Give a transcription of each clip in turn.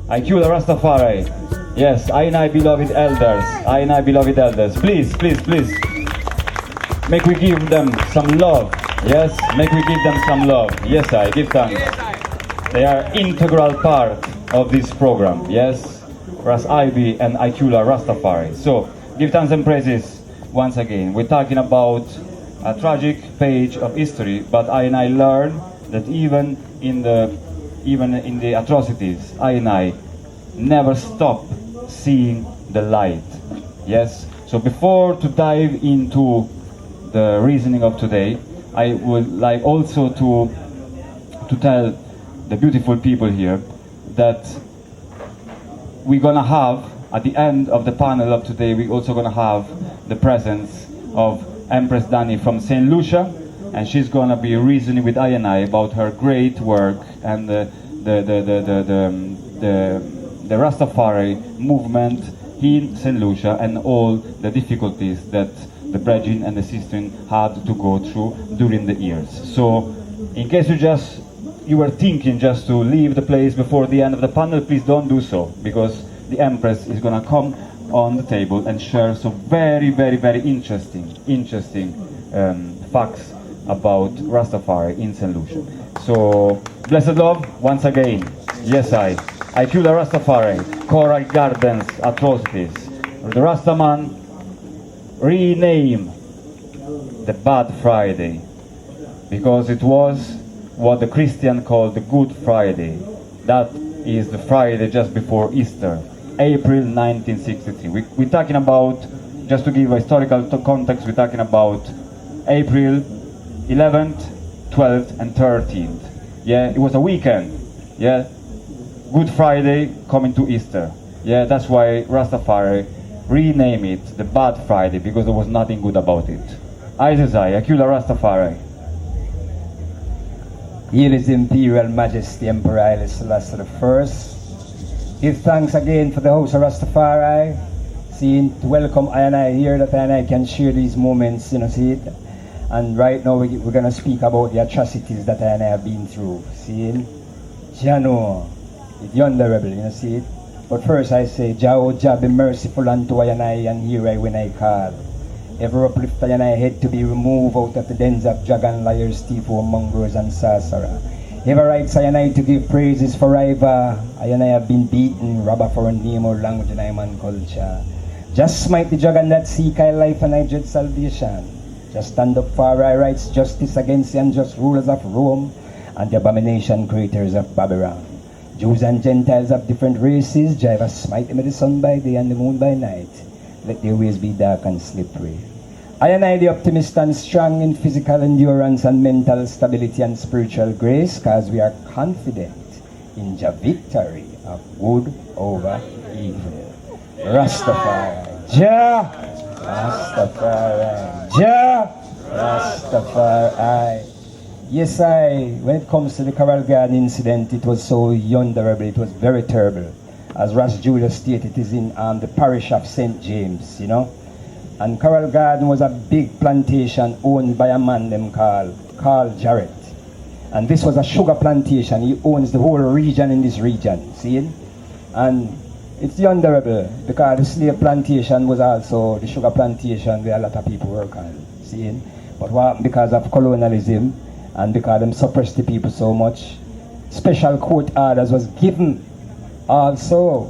Iqulah Rastafari. Yes, I and I beloved elders. I and I beloved elders. Please, please, please. Make we give them some love. Yes, make we give them some love. Yes, I give thanks. They are integral part of this program. Yes, Ras Ibi and Iqulah Rastafari. So, give thanks and praises once again. We're talking about a tragic page of history, but I and I learned that even in the atrocities, I and I never stop seeing the light. Yes. So before to dive into the reasoning of today, I would like also to tell the beautiful people here that we're gonna have at the end of the panel of today, we're also gonna have the presence of Empress Dani from St. Lucia, and she's gonna be reasoning with I and I about her great work and the Rastafari movement in St. Lucia and all the difficulties that the brethren and the sisters had to go through during the years. So, in case you were thinking just to leave the place before the end of the panel, please don't do so, because the Empress is gonna come on the table and share some very, very, very interesting facts about Rastafari in St. Lucia. So, blessed love, once again. Yes, Iqulah Rastafari, Coral Gardens atrocities. The Rastaman rename the Bad Friday because it was what the Christian called the Good Friday. That is the Friday just before Easter, April 1963. We're talking about, just to give a historical context, we're talking about April 11th, 12th and 13th. Yeah, it was a weekend. Yeah, Good Friday coming to Easter. Yeah, that's why Rastafari rename it the Bad Friday, because there was nothing good about it. Iqulah Rastafari. Here is Imperial Majesty Emperor Haile Selassie I. Give thanks again for the house of Rastafari. Seeing to welcome I and I here, that I and I can share these moments, see it. And right now we're going to speak about the atrocities that I and I have been through. Seeing Jano, the honorable, see it. But first I say, Jah, Jah, be merciful unto I and hear I when I call. Ever uplift I and I head to be removed out of the dens of dragon, liars, thief, mongers, and sorcerer. Ever writes I and I to give praises forever. I and I have been beaten, robber for a name or language and I am and culture. Just smite the dragon that seek I life and I dread salvation. Just stand up for I rights, justice against the unjust rulers of Rome and the abomination creators of Babylon. Jews and Gentiles of different races, Jive smite them with the sun by day and the moon by night. Let their ways be dark and slippery. I and I, the optimist, stand strong in physical endurance and mental stability and spiritual grace, because we are confident in the victory of good over evil. Rastafari, Jah, Rastafari, Jah, Rastafari. Yes, when it comes to the Coral Garden incident, it was so honorable, it was very terrible. As Ras Julio stated, it is in the parish of St. James, And Coral Garden was a big plantation owned by a man named Carl Jarrett. And this was a sugar plantation. He owns the whole region in this region, see? And it's honorable because the slave plantation was also the sugar plantation where a lot of people work on, see? But what, because of colonialism, and because them suppressed the people so much, special court orders was given also.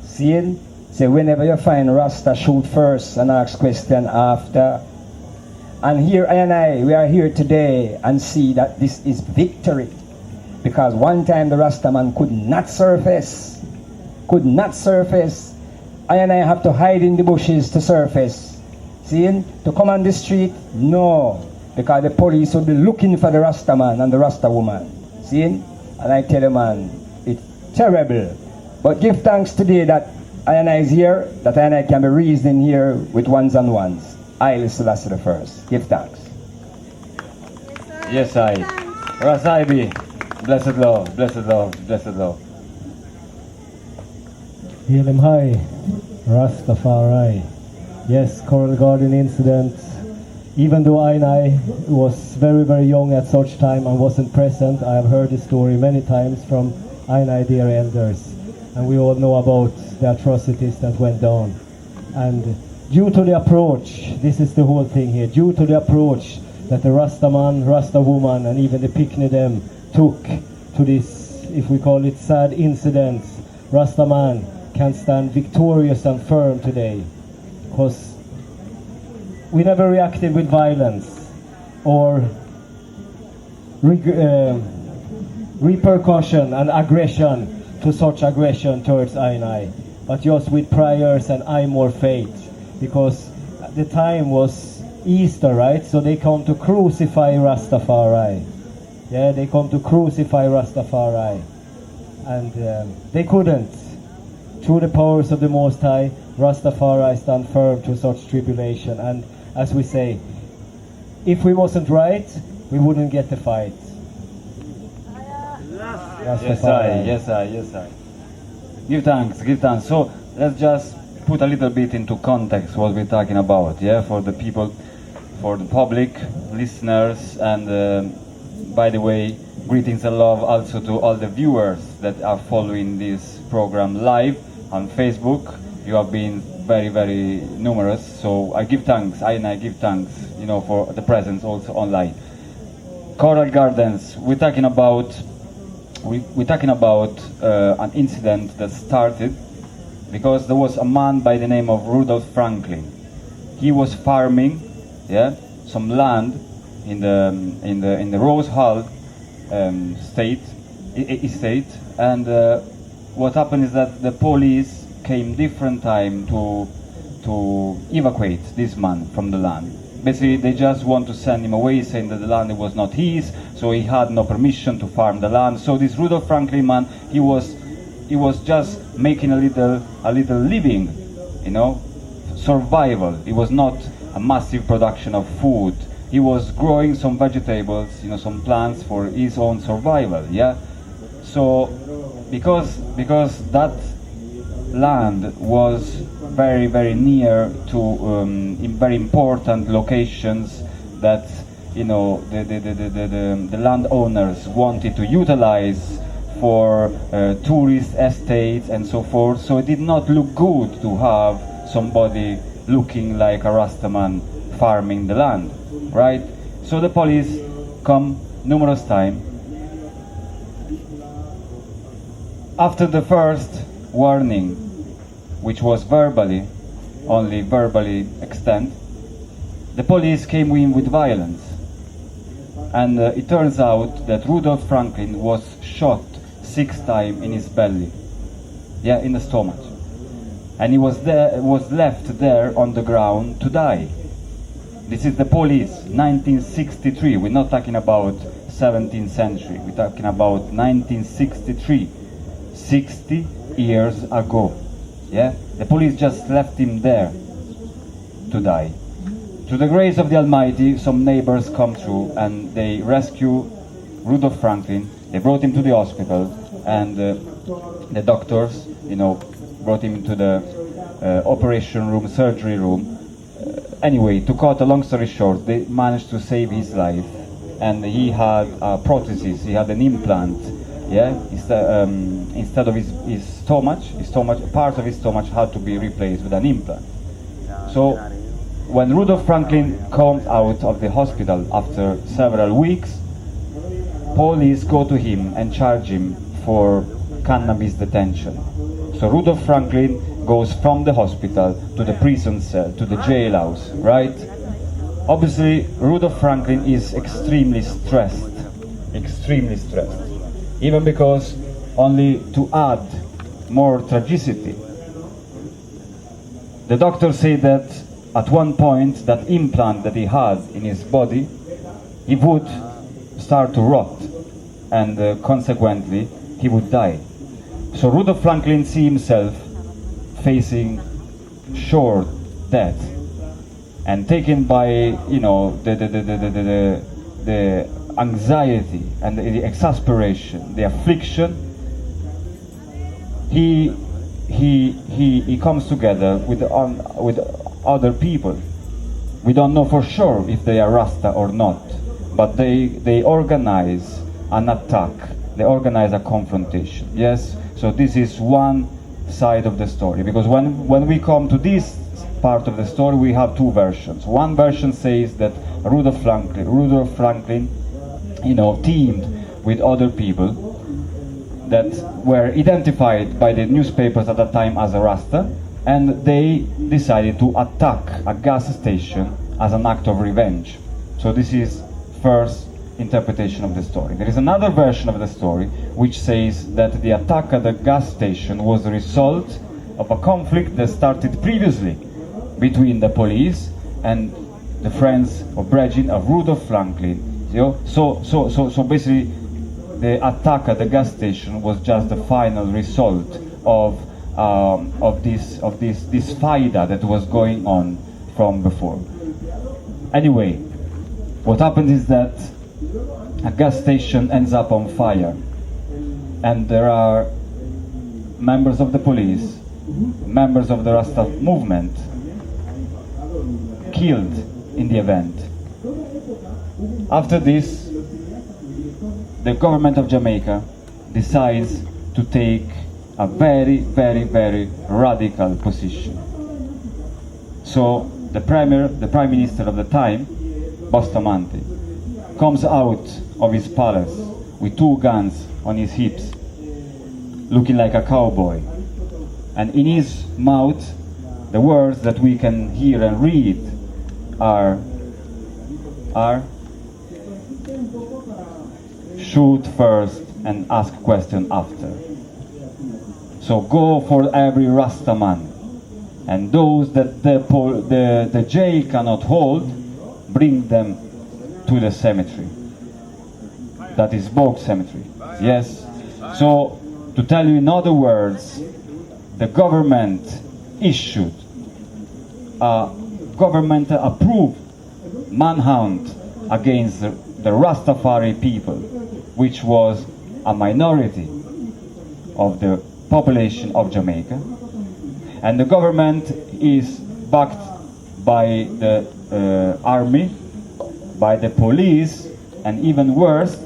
See? So whenever you find Rasta, shoot first and ask question after. And here I and I, we are here today and see that this is victory. Because one time the Rasta man could not surface. Could not surface. I and I have to hide in the bushes to surface. See? To come on the street? No. Because the police will be looking for the Rasta man and the Rasta woman. See? And I tell you, man, it's terrible. But give thanks today that I and I is here, that I and I can be reasoning here with ones and ones. Haile Selassie I. Give thanks. Yes, Ras Ibi. Blessed love, blessed love, blessed love. Hail him high, Rastafari. Yes, Coral Garden incident. Even though I was very, very young at such time and wasn't present, I have heard the story many times from I dear elders. and we all know about the atrocities that went down. And due to the approach, this is the whole thing here, due to the approach that the Rasta man, Rasta woman, and even the Picnic them took to this, if we call it sad incident, Rasta man can stand victorious and firm today, because we never reacted with violence or repercussion and aggression to such aggression towards I, but just with prayers and more faith, because at the time was Easter, right? So they come to crucify Rastafari. Yeah, they come to crucify Rastafari, and they couldn't. Through the powers of the Most High, Rastafari stand firm to such tribulation. And as we say, if we wasn't right, we wouldn't get the fight. Yes, I. Give thanks, give thanks. So let's just put a little bit into context what we're talking about, yeah, for the people, for the public, listeners, and by the way, greetings and love also to all the viewers that are following this program live on Facebook. You have been very, very numerous, so I give thanks, I give thanks, you know, for the presence also online. Coral Gardens, we're talking about an incident that started because there was a man by the name of Rudolph Franklin. He was farming, yeah, some land in the Rose Hall estate, and what happened is that the police came different time to evacuate this man from the land. Basically, they just want to send him away, saying that the land was not his, so he had no permission to farm the land. So this Rudolph Franklin man, he was just making a little living, you know, survival. It was not a massive production of food. He was growing some vegetables, you know, some plants for his own survival. Yeah. So because that land was very, very near to in very important locations that, you know, the landowners wanted to utilize for tourist estates and so forth. So it did not look good to have somebody looking like a Rastaman farming the land, right? So the police come numerous times. After the first warning, which was only verbally extent, the police came in with violence. And it turns out that Rudolph Franklin was shot 6 times in his belly, yeah, in the stomach. And he was left there on the ground to die. This is the police, 1963. We're not talking about 17th century. We're talking about 1963, 60 years ago. Yeah, the police just left him there to die. To the grace of the Almighty, some neighbors come through and they rescue Rudolph Franklin. They brought him to the hospital, and the doctors, you know, brought him into the operation room, surgery room. Anyway, to cut a long story short, they managed to save his life, and he had a prosthesis, he had an implant, yeah, instead of his stomach, part of his stomach had to be replaced with an implant. So, when Rudolph Franklin comes out of the hospital after several weeks, police go to him and charge him for cannabis detention. So Rudolph Franklin goes from the hospital to the prison cell, to the jailhouse, right? Obviously, Rudolph Franklin is extremely stressed, even because, only to add more tragicity, the doctors say that at one point that implant that he had in his body, he would start to rot, and consequently he would die. So Rudolph Franklin see himself facing sure death, and taken by, you know, the anxiety and the exasperation, the affliction, he comes together with other people. We don't know for sure if they are Rasta or not, but they organize an attack. They organize a confrontation. Yes. So this is one side of the story, because when we come to this part of the story, we have two versions. One version says that Rudolph Franklin, teamed with other people that were identified by the newspapers at that time as a Rasta, and they decided to attack a gas station as an act of revenge. So this is first interpretation of the story. There is another version of the story which says that the attack at the gas station was the result of a conflict that started previously between the police and the friends of Brejin of Rudolph Franklin. So basically the attack at the gas station was just the final result of this faida that was going on from before. Anyway, what happens is that a gas station ends up on fire, and there are members of the police, members of the Rasta movement killed in the event. After this, the government of Jamaica decides to take a very, very, very radical position. So the prime minister of the time, Bustamante, comes out of his palace with two guns on his hips, looking like a cowboy, and in his mouth the words that we can hear and read are shoot first and ask question after. So go for every Rasta man, and those that the jail cannot hold, bring them to the cemetery. That is Bogue Cemetery. Yes. So to tell you in other words, the government issued a government approved manhunt against the Rastafari people, which was a minority of the population of Jamaica, and the government is backed by the army, by the police, and even worse,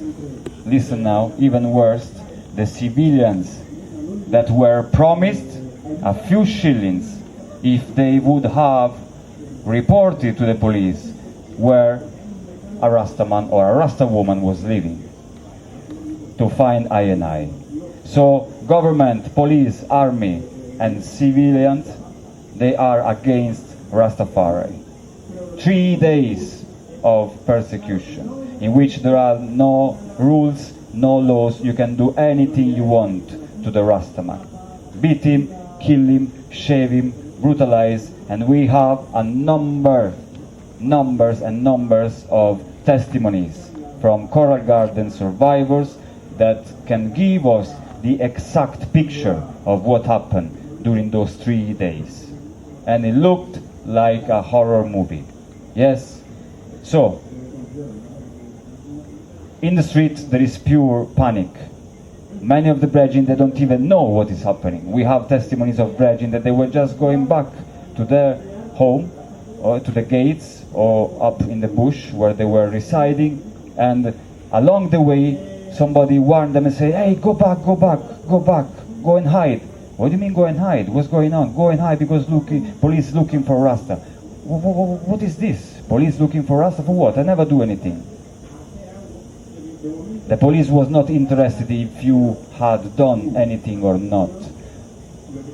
listen now, even worse, the civilians that were promised a few shillings if they would have reported to the police where a Rasta man or a Rasta woman was living, to find I&I. So government, police, army, and civilians, they are against Rastafari. 3 days of persecution, in which there are no rules, no laws. You can do anything you want to the Rastaman. Beat him, kill him, shave him, brutalize, and we have a numbers and numbers of testimonies from Coral Garden survivors that can give us the exact picture of what happened during those 3 days. And it looked like a horror movie. Yes. So, in the streets there is pure panic. Many of the Brejin, they don't even know what is happening. We have testimonies of Brejin that they were just going back to their home, or to the gates, or up in the bush where they were residing, and along the way somebody warned them and said, hey, go back, go and hide. What do you mean go and hide? What's going on? Go and hide because police looking for Rasta. What is this? Police looking for Rasta for what? I never do anything. The police was not interested if you had done anything or not.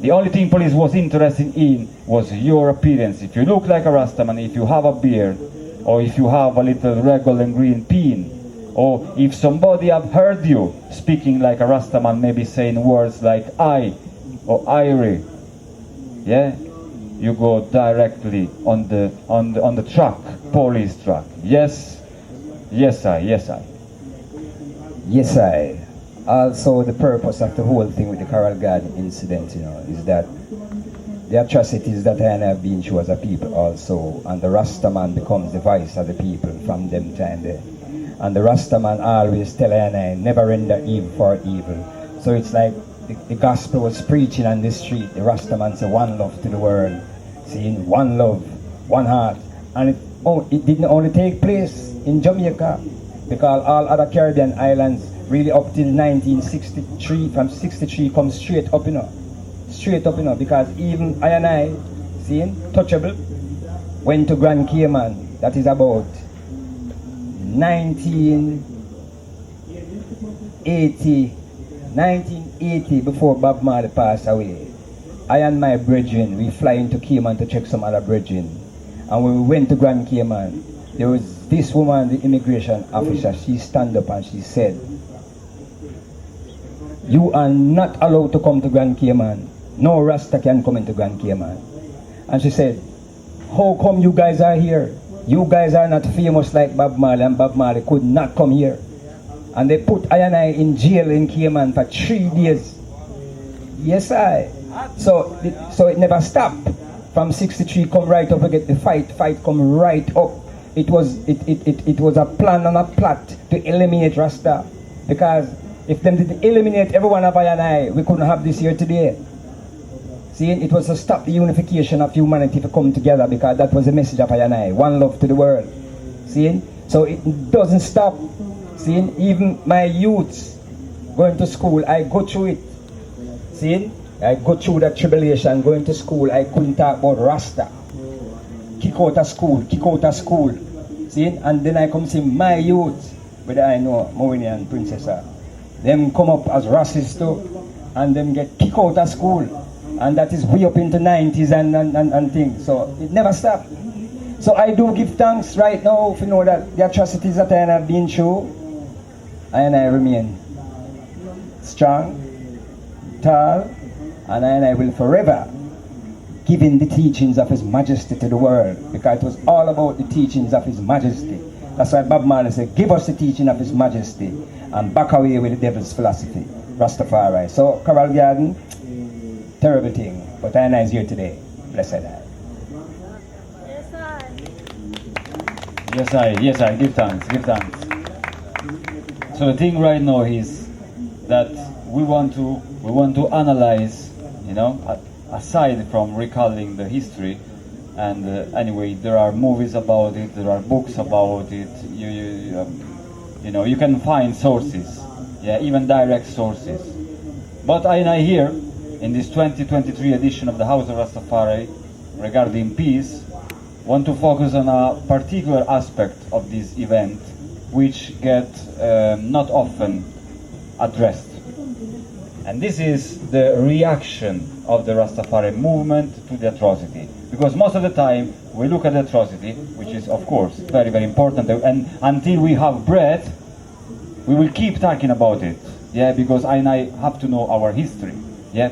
The only thing police was interested in was your appearance. If you look like a Rastaman, if you have a beard, or if you have a little red, gold and green pin, or if somebody have heard you speaking like a Rastaman, maybe saying words like I or Irie, yeah, you go directly on the truck, police truck. Yes, I. Yes, I. Also, the purpose of the whole thing with the Coral Garden incident, is that the atrocities that I have been through as a people also, and the Rastaman becomes the voice of the people from them time there. And the Rastaman always tell I never render evil for evil. So it's like the gospel was preaching on the street. The Rastaman said one love to the world, saying one love, one heart. And it didn't only take place in Jamaica, because all other Caribbean islands really up till 1963. From 63 come straight up, you know. Straight up, you know, because even I and I, seeing, touchable, went to Grand Cayman. That is about 1980, before Bob Marley passed away. I and my brethren, we fly into Cayman to check some other brethren. And when we went to Grand Cayman, there was this woman, the immigration officer, she stand up and she said, "You are not allowed to come to Grand Cayman. No Rasta can come into Grand Cayman." And she said, "How come you guys are here? You guys are not famous like Bob Marley, and Bob Marley could not come here." And they put I and I in jail in Cayman for 3 days. Yes, I. So it never stopped. From 63 come right up again, the fight come right up. It was a plan and a plot to eliminate Rasta. Because if them did eliminate everyone of I and I, we couldn't have this here today. See, it was to stop the unification of humanity to come together, because that was the message of I and I. One love to the world. See? So it doesn't stop. See? Even my youths going to school, I go through it. See? I go through that tribulation going to school. I couldn't talk about Rasta. Kick out of school. See? And then I come see my youth, whether I know Mowini and Princess are. Them come up as racists too, and them get kicked out of school. And that is way up into 90s and things. So it never stopped. So I do give thanks right now if you know that the atrocities that I have been through, and I remain strong, tall, and I will forever give in the teachings of His Majesty to the world, because it was all about the teachings of His Majesty. That's why Bob Marley said, "Give us the teaching of His Majesty and back away with the devil's philosophy." Rastafari. So Coral Garden, terrible thing, but I is here today. Blessed I. Yes, I give thanks. So the thing right now is that we want to analyze, you know, aside from recalling the history, and anyway, there are movies about it, there are books about it. You know, you can find sources, yeah, even direct sources. But I here, in this 2023 edition of the House of Rastafari regarding peace, want to focus on a particular aspect of this event, which get not often addressed. And this is the reaction of the Rastafari movement to the atrocity. Because most of the time, we look at the atrocity, which is, of course, very, very important, and until we have breath, we will keep talking about it, yeah, because I have to know our history, yeah.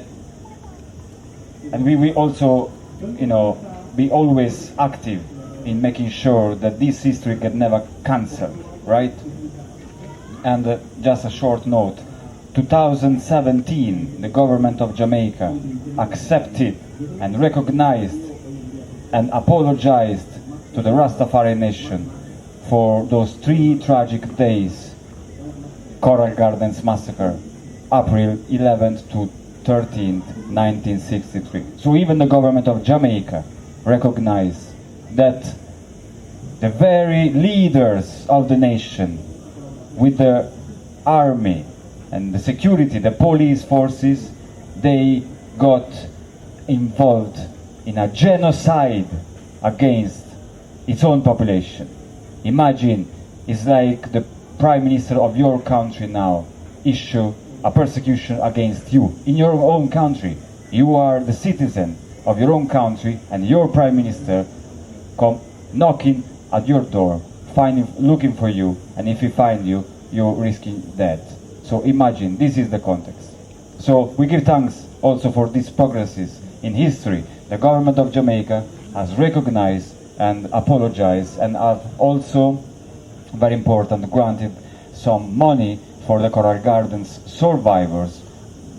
And we will also, you know, be always active in making sure that this history get never cancelled, right? And just a short note, 2017, the government of Jamaica accepted and recognized and apologized to the Rastafari nation for those 3 tragic days, Coral Gardens Massacre, April 11th to 13th, 1963. So even the government of Jamaica recognized that the very leaders of the nation, with the army and the security, the police forces, they got involved in a genocide against its own population. Imagine, it's like the Prime Minister of your country now issue a persecution against you in your own country. You are the citizen of your own country, and your Prime Minister come knocking at your door, looking for you, and if he find you, you're risking death. So imagine, this is the context. So we give thanks also for these progresses in history. The government of Jamaica has recognized and apologized, and have also, very important, granted some money for the Coral Gardens survivors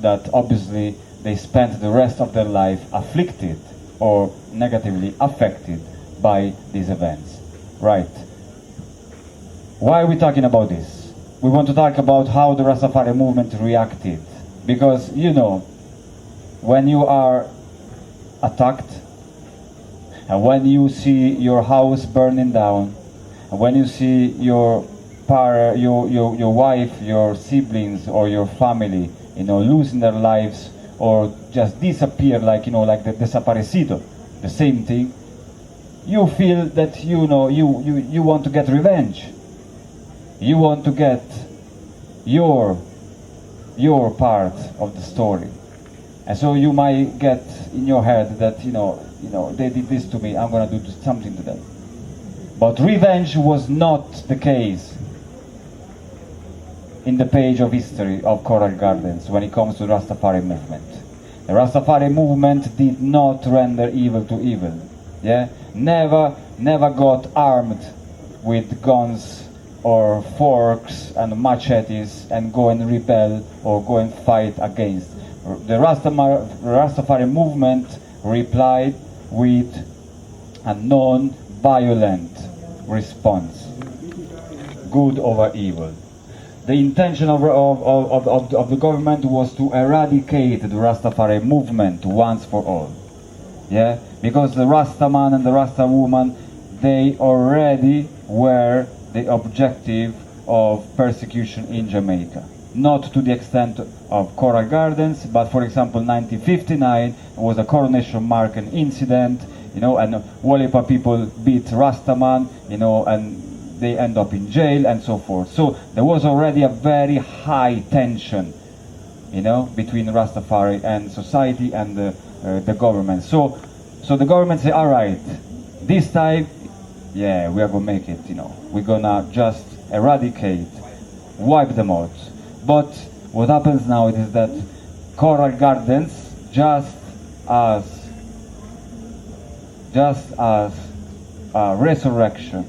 that obviously they spent the rest of their life afflicted or negatively affected by these events. Right. Why are we talking about this? We want to talk about how the Rastafari movement reacted. Because, you know, when you are attacked, and when you see your house burning down, and when you see your your wife, your siblings, or your family, losing their lives or just disappear, like like the desaparecido, the same thing. You feel that you want to get revenge. You want to get your part of the story, and so you might get in your head that they did this to me, I'm gonna do something to them. But revenge was not the case in the page of history of Coral Gardens when it comes to the Rastafari movement. The Rastafari movement did not render evil to evil. Yeah, never got armed with guns or forks and machetes and go and rebel or go and fight against. The Rastafari movement replied with a non-violent response. Good over evil. The intention of the government was to eradicate the Rastafari movement once for all. Yeah, because the Rastaman and the Rasta woman, they already were the objective of persecution in Jamaica. Not to the extent of Coral Gardens, but for example 1959 was a Coronation Market incident, and Walipa people beat Rastaman, and they end up in jail and so forth. So there was already a very high tension, between Rastafari and society and the government. So the government say, all right, this time, yeah, we are gonna make it. We're gonna just eradicate, wipe them out. But what happens now is that Coral Gardens, just as resurrection,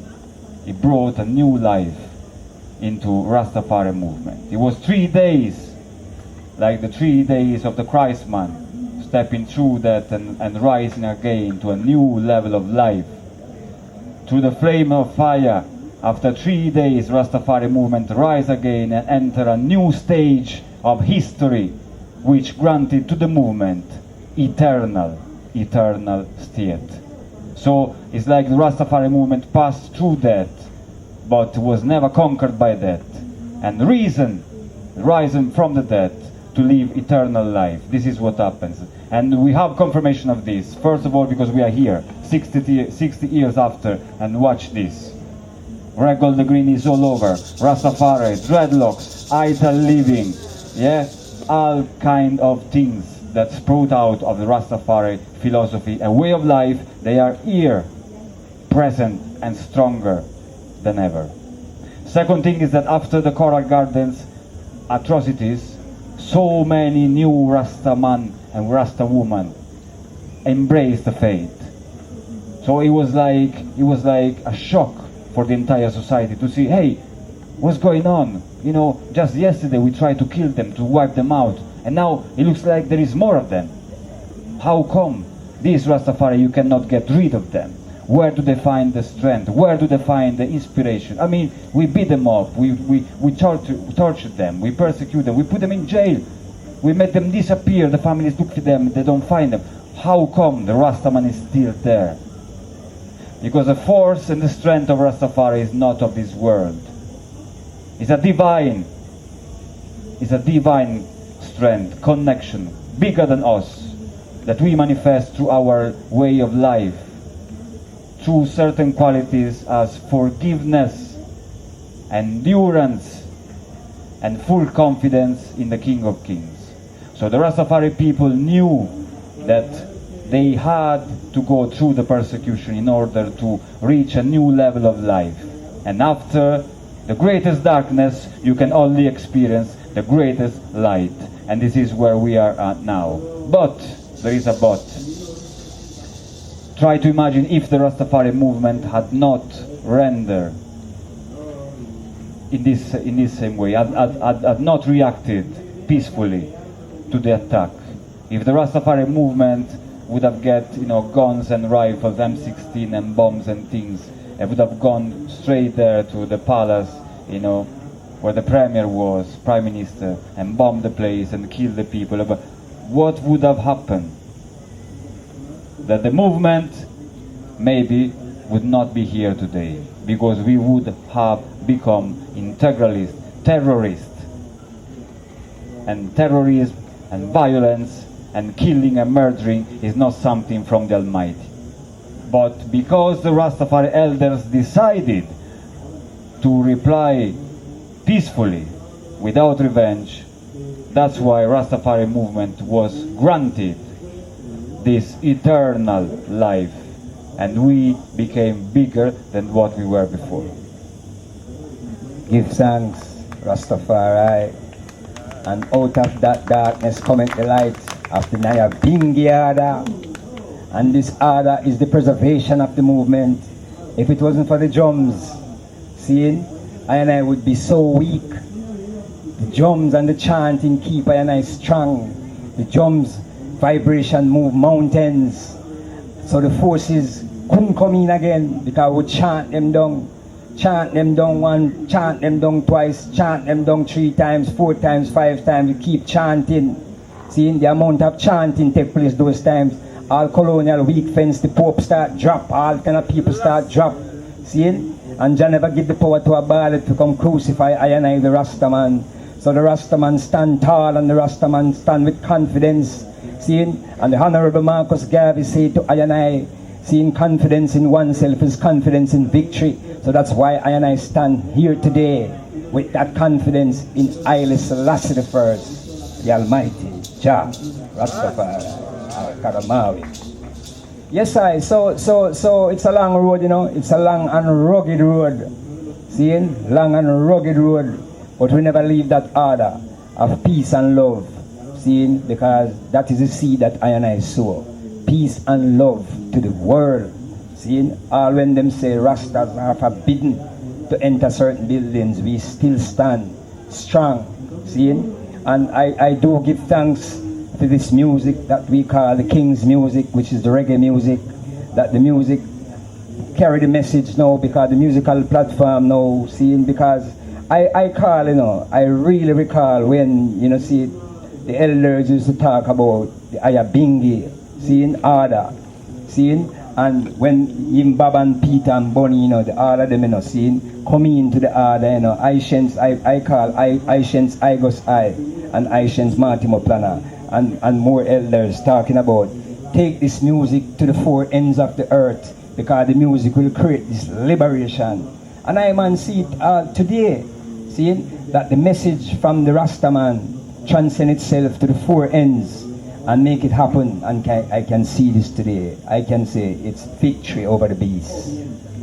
it brought a new life into Rastafari movement. It was 3 days, like the 3 days of the Christman, stepping through that and rising again to a new level of life. Through the flame of fire, after 3 days, Rastafari movement rise again and enter a new stage of history, which granted to the movement eternal state. So it's like the Rastafari movement passed through death, but was never conquered by death, and risen from the dead to live eternal life. This is what happens, and we have confirmation of this. First of all, because we are here 60 years after, and watch this. Red, gold, the green is all over. Rastafari, dreadlocks, idle living, yeah, all kind of things that sprout out of the Rastafari philosophy and way of life. They are here, present and stronger than ever. Second thing is that after the Coral Gardens atrocities, so many new Rasta man and Rasta woman embraced the faith. So it was like a shock for the entire society to see, hey, what's going on? Just yesterday we tried to kill them, to wipe them out, and now it looks like there is more of them. How come? These Rastafari, you cannot get rid of them. Where do they find the strength? Where do they find the inspiration? I mean, we beat them up, we tortured them, we persecute them, we put them in jail, we made them disappear, the families look for them, they don't find them. How come the Rastaman is still there? Because the force and the strength of Rastafari is not of this world. It's a divine strength, connection, bigger than us, that we manifest through our way of life, through certain qualities as forgiveness, endurance, and full confidence in the King of Kings. So the Rastafari people knew that they had to go through the persecution in order to reach a new level of life. And after the greatest darkness, you can only experience the greatest light. And this is where we are at now. But, there is a but. Try to imagine if the Rastafari movement had not rendered in this same way, had not reacted peacefully to the attack. If the Rastafari movement would have get guns and rifles, M16 and bombs and things, it would have gone straight there to the palace, where the premier was, prime minister, and bombed the place and killed the people. But what would have happened? That the movement maybe would not be here today, because we would have become integralist, terrorists. And terrorism and violence and killing and murdering is not something from the Almighty. But because the Rastafari elders decided to reply peacefully, without revenge, that's why Rastafari movement was granted this eternal life, and we became bigger than what we were before. Give thanks, Rastafari. And out of that darkness cometh the light of the Naya Bingi order. And this order is the preservation of the movement. If it wasn't for the drums, seeing, I would be so weak. The drums and the chanting keep I strong. The drums vibration move mountains. So the forces couldn't come in again because we chant them down. Chant them down once, chant them down twice, chant them down 3 times, 4 times, 5 times. We keep chanting. Seeing the amount of chanting take place those times. All colonial weak fence, the Pope start drop, all kind of people start drop. Seeing? And Jah never give the power to a ballad to come crucify I the Rastaman. So the Rastaman stand tall and the Rastaman stand with confidence. Seeing? And the Honorable Marcus Garvey said to I, seeing confidence in oneself is confidence in victory. So that's why I stand here today with that confidence in Haile Selassie the First, the Almighty, Jah, Rastafari, Karamawi. Yes, so it's a long road, you know. It's a long and rugged road. Seeing? Long and rugged road. But we never leave that order of peace and love. Seeing? Because that is the seed that I sow. Peace and love to the world. Seeing? All when them say Rastas are forbidden to enter certain buildings, we still stand strong. Seeing? And I do give thanks to this music that we call the King's music, which is the reggae music, that the music carry the message now, because the musical platform now, seeing, because I call, you know, I really recall when, you know, see, the elders used to talk about the Ayabingi, seeing, order, seeing, and when even Baba and Peter and Bonnie, you know, the order them, you know, seeing, coming into the order, you know, I call Aishens Igos I, and Aishens Martimo Plana, and more elders talking about take this music to the 4 ends of the earth, because the music will create this liberation. And I man see it today, seeing that the message from the Rastaman transcend itself to the 4 ends and make it happen. And I can see this today. I can say it's victory over the beast.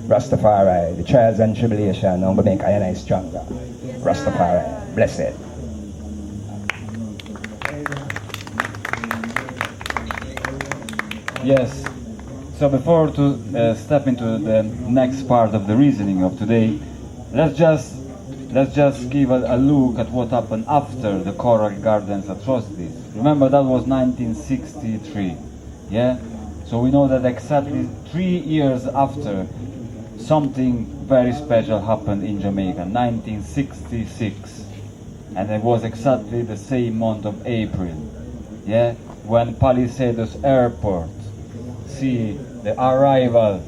Rastafari, the trials and tribulation, I'm going to make I stronger. Rastafari, blessed. Yes. So before to step into the next part of the reasoning of today, let's just give a look at what happened after the Coral Gardens atrocities. Remember, that was 1963. Yeah. So we know that exactly 3 years after, something very special happened in Jamaica, 1966, and it was exactly the same month of April. Yeah, when Palisados Airport see the arrival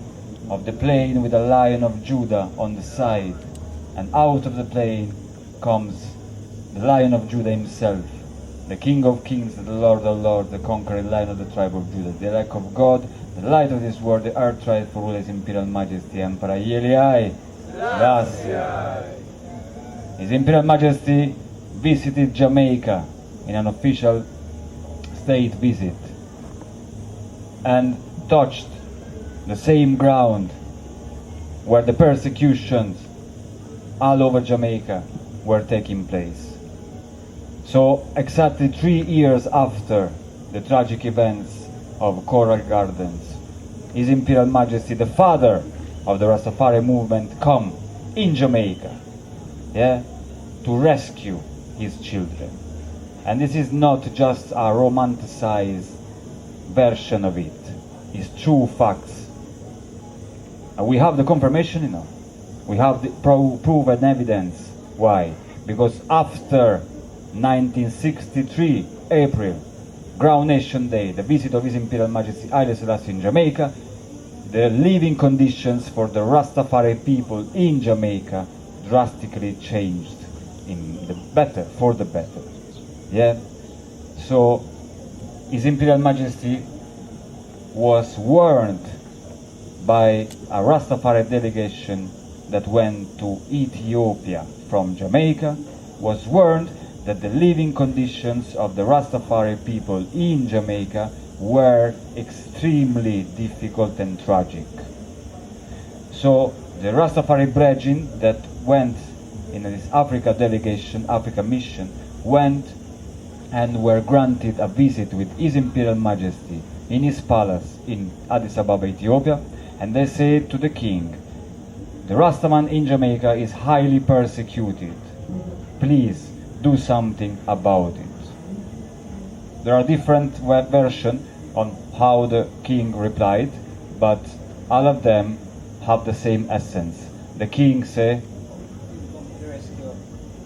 of the plane with the Lion of Judah on the side, and out of the plane comes the Lion of Judah himself, the King of Kings, the Lord of Lords, the conquering Lion of the tribe of Judah, the elect of God, the light of this world, the earth tried for all His Imperial Majesty, Emperor Yeliai. His Imperial Majesty visited Jamaica in an official state visit and touched the same ground where the persecutions all over Jamaica were taking place. So exactly 3 years after the tragic events of Coral Gardens, His Imperial Majesty, the father of the Rastafari movement, come in Jamaica, yeah, to rescue his children. And this is not just a romanticized version of it. It's true facts. And we have the confirmation, you know. We have the proof and evidence. Why? Because after 1963, April, Ground Nation Day, the visit of His Imperial Majesty Haile Selassie in Jamaica, the living conditions for the Rastafari people in Jamaica drastically changed in the better, for the better. Yeah. So His Imperial Majesty was warned by a Rastafari delegation that went to Ethiopia from Jamaica, was warned that the living conditions of the Rastafari people in Jamaica were extremely difficult and tragic. So the Rastafari brethren that went in this Africa delegation, Africa mission, went and were granted a visit with His Imperial Majesty in his palace in Addis Ababa, Ethiopia, and they said to the king, the Rastaman in Jamaica is highly persecuted. Please do something about it. There are different versions on how the king replied, but all of them have the same essence. The king said,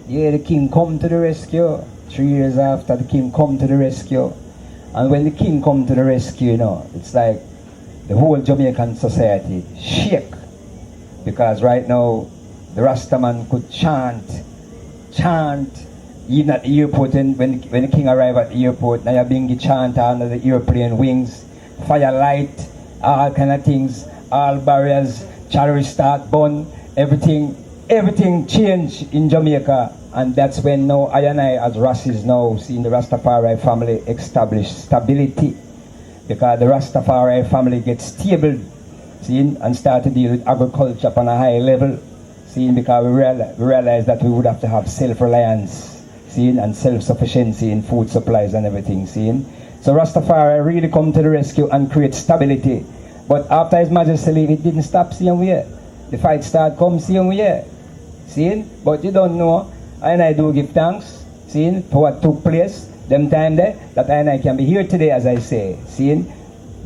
yeah, the king come to the rescue. 3 years after, the king come to the rescue. And when the king come to the rescue, you know, it's like the whole Jamaican society shake. Because right now, the Rastaman could chant, even at the airport, and when the king arrived at the airport, now you're being chant under the airplane wings, fire light, all kind of things, all barriers, charity start burn, everything changed in Jamaica. And that's when now I and I as Rasis now seeing the Rastafari family establish stability. Because the Rastafari family gets stable, seeing, and start to deal with agriculture upon a high level, seeing, because we realize that we would have to have self-reliance, seeing, and self-sufficiency in food supplies and everything, seeing. So Rastafari really come to the rescue and create stability. But after His Majesty leave, it didn't stop seeing we here. The fight start come seeing we here, seeing. But you don't know, and I do give thanks, seeing, for what took place them time there, that I and I can be here today, as I say, seeing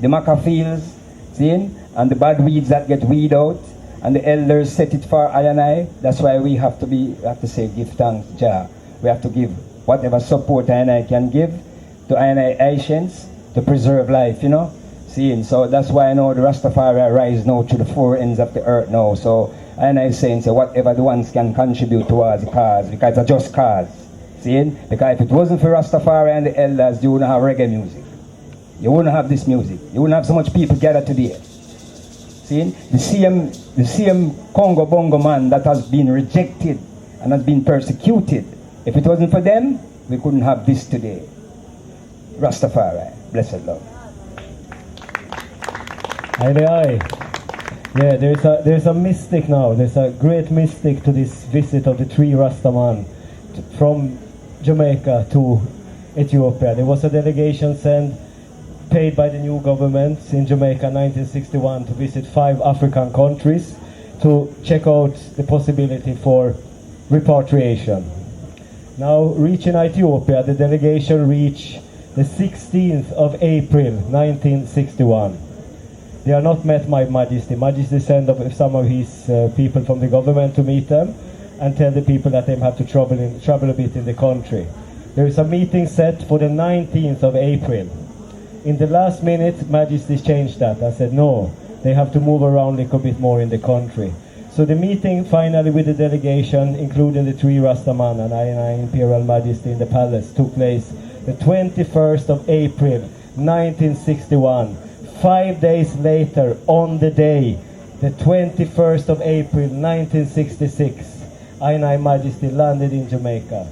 the maca fields, seeing, and the bad weeds that get weed out, and the elders set it for I and I. That's why we have to say, give thanks, Jah. We have to give whatever support I and I can give to I and I Haitians to preserve life, you know. Seeing, so that's why I know the Rastafari rise now to the four ends of the earth now. So I and I saying, say, whatever the ones can contribute towards the cause, because it's a just cause. Seeing, because if it wasn't for Rastafari and the elders, you wouldn't have reggae music. You wouldn't have this music. You wouldn't have so much people gathered today. See, the same Congo Bongo man that has been rejected and has been persecuted. If it wasn't for them, we couldn't have this today. Rastafari, blessed Lord. Aye. Yeah, there's a mystic now. There's a great mystic to this visit of the three Rastaman from Jamaica to Ethiopia. There was a delegation sent, paid by the new government in Jamaica in 1961 to visit 5 African countries to check out the possibility for repatriation. Now, reaching Ethiopia, the delegation reached the 16th of April 1961. They are not met by Majesty. Majesty sent some of his people from the government to meet them and tell the people that they have to travel a bit in the country. There is a meeting set for the 19th of April. In the last minute, Majesty changed that and said no, they have to move around a little bit more in the country. So the meeting finally with the delegation, including the 3 Rastaman and I Imperial Majesty in the palace, took place the 21st of April 1961. 5 days later, on the day, the 21st of April 1966, I Majesty landed in Jamaica.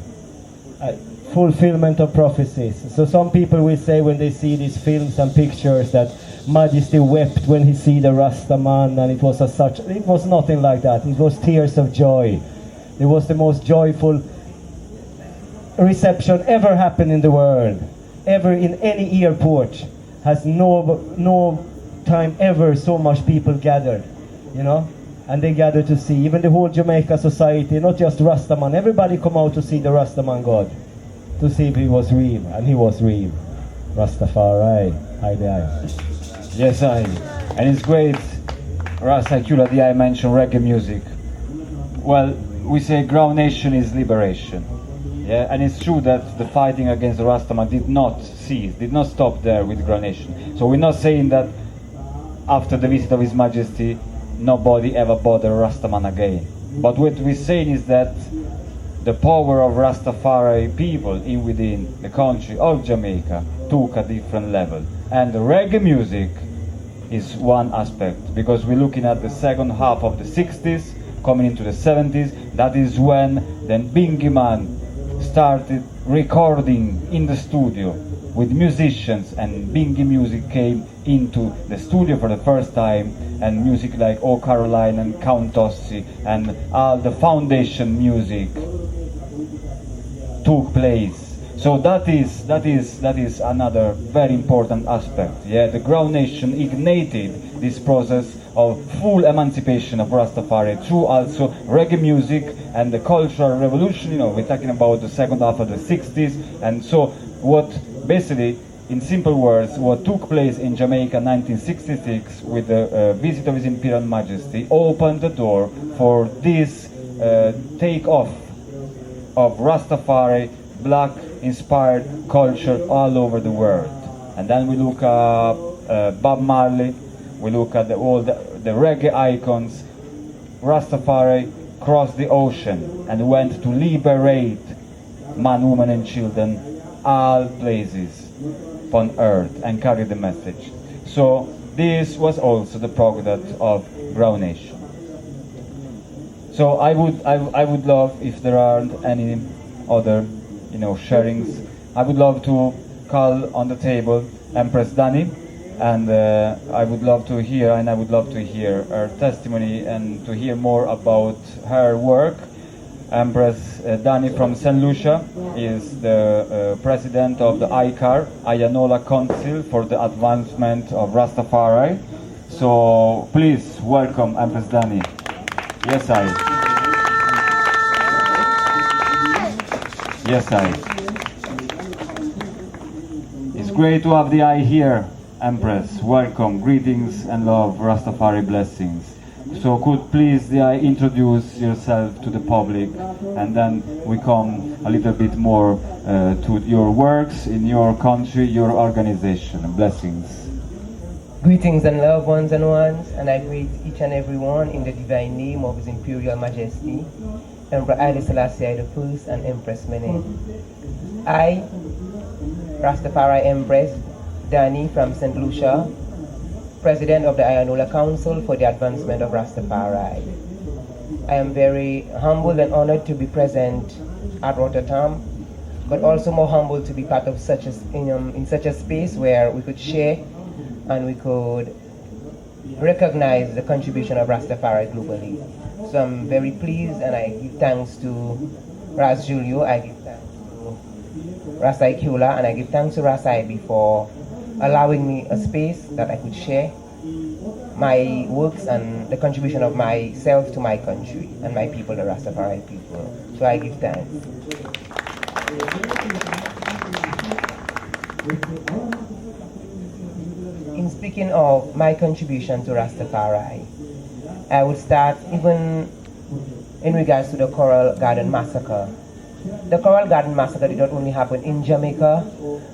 Fulfillment of prophecies. So some people will say when they see these films and pictures that Majesty wept when he see the Rastaman, and it was nothing like that. It was tears of joy. It was the most joyful reception ever happened in the world, ever in any airport. Has no time ever so much people gathered, you know, and they gathered to see, even the whole Jamaica society, not just Rastaman, everybody come out to see the Rastaman God, to see if he was real, and he was real. Rastafari, hi there. yes, and it's great, Ras Iqulah, the I mentioned reggae music. Well, we say Ground Nation is liberation. Yeah, and it's true that the fighting against the Rastaman did not cease, did not stop there with Ground Nation. So we're not saying that after the visit of His Majesty, nobody ever bothered Rastaman again. But what we're saying is that the power of Rastafari people in within the country of Jamaica took a different level. And the reggae music is one aspect, because we're looking at the second half of the 60s, coming into the 70s. That is when then Bingy Man started recording in the studio with musicians, and Bingy music came into the studio for the first time, and music like Oh Caroline and Count Ossie and all the foundation music took place. So that is another very important aspect. Yeah, the Ground Nation ignited this process of full emancipation of Rastafari through also reggae music and the cultural revolution. You know, we're talking about the second half of the 60s, and so what basically, in simple words, what took place in Jamaica in 1966 with the visit of His Imperial Majesty opened the door for this take-off of Rastafari black inspired culture all over the world. And then we look at Bob Marley, we look at all the reggae icons. Rastafari crossed the ocean and went to liberate man, woman and children, all places upon earth, and carry the message. So this was also the product of Ground Nation. So I would love, if there aren't any other sharings, I would love to call on the table Empress Dani, and I would love to hear her testimony and to hear more about her work. Empress Dani from St. Lucia is the president of the ICAR, Ayanola Council for the Advancement of Rastafari. So please welcome Empress Dani. Yes, It's great to have the eye here, Empress. Welcome, greetings and love, Rastafari blessings. So could please introduce yourself to the public, and then we come a little bit more to your works in your country, your organization. Blessings. Greetings and love, ones, and I greet each and every one in the divine name of His Imperial Majesty, Emperor Haile Selassie I and Empress Mene. I, Rastafari Empress Dani from St. Lucia, President of the Ayanola Council for the Advancement of Rastafari. I am very humbled and honored to be present at Rototom, but also more humbled to be part of in such a space where we could share and we could recognize the contribution of Rastafari globally. So I'm very pleased, and I give thanks to Ras Julio, I give thanks to Ras Iqulah, and I give thanks to Ras Ibi for allowing me a space that I could share my works and the contribution of myself to my country and my people, the Rastafari people. So I give thanks. In speaking of my contribution to Rastafari, I would start even in regards to the Coral Garden Massacre. The Coral Garden Massacre did not only happen in Jamaica,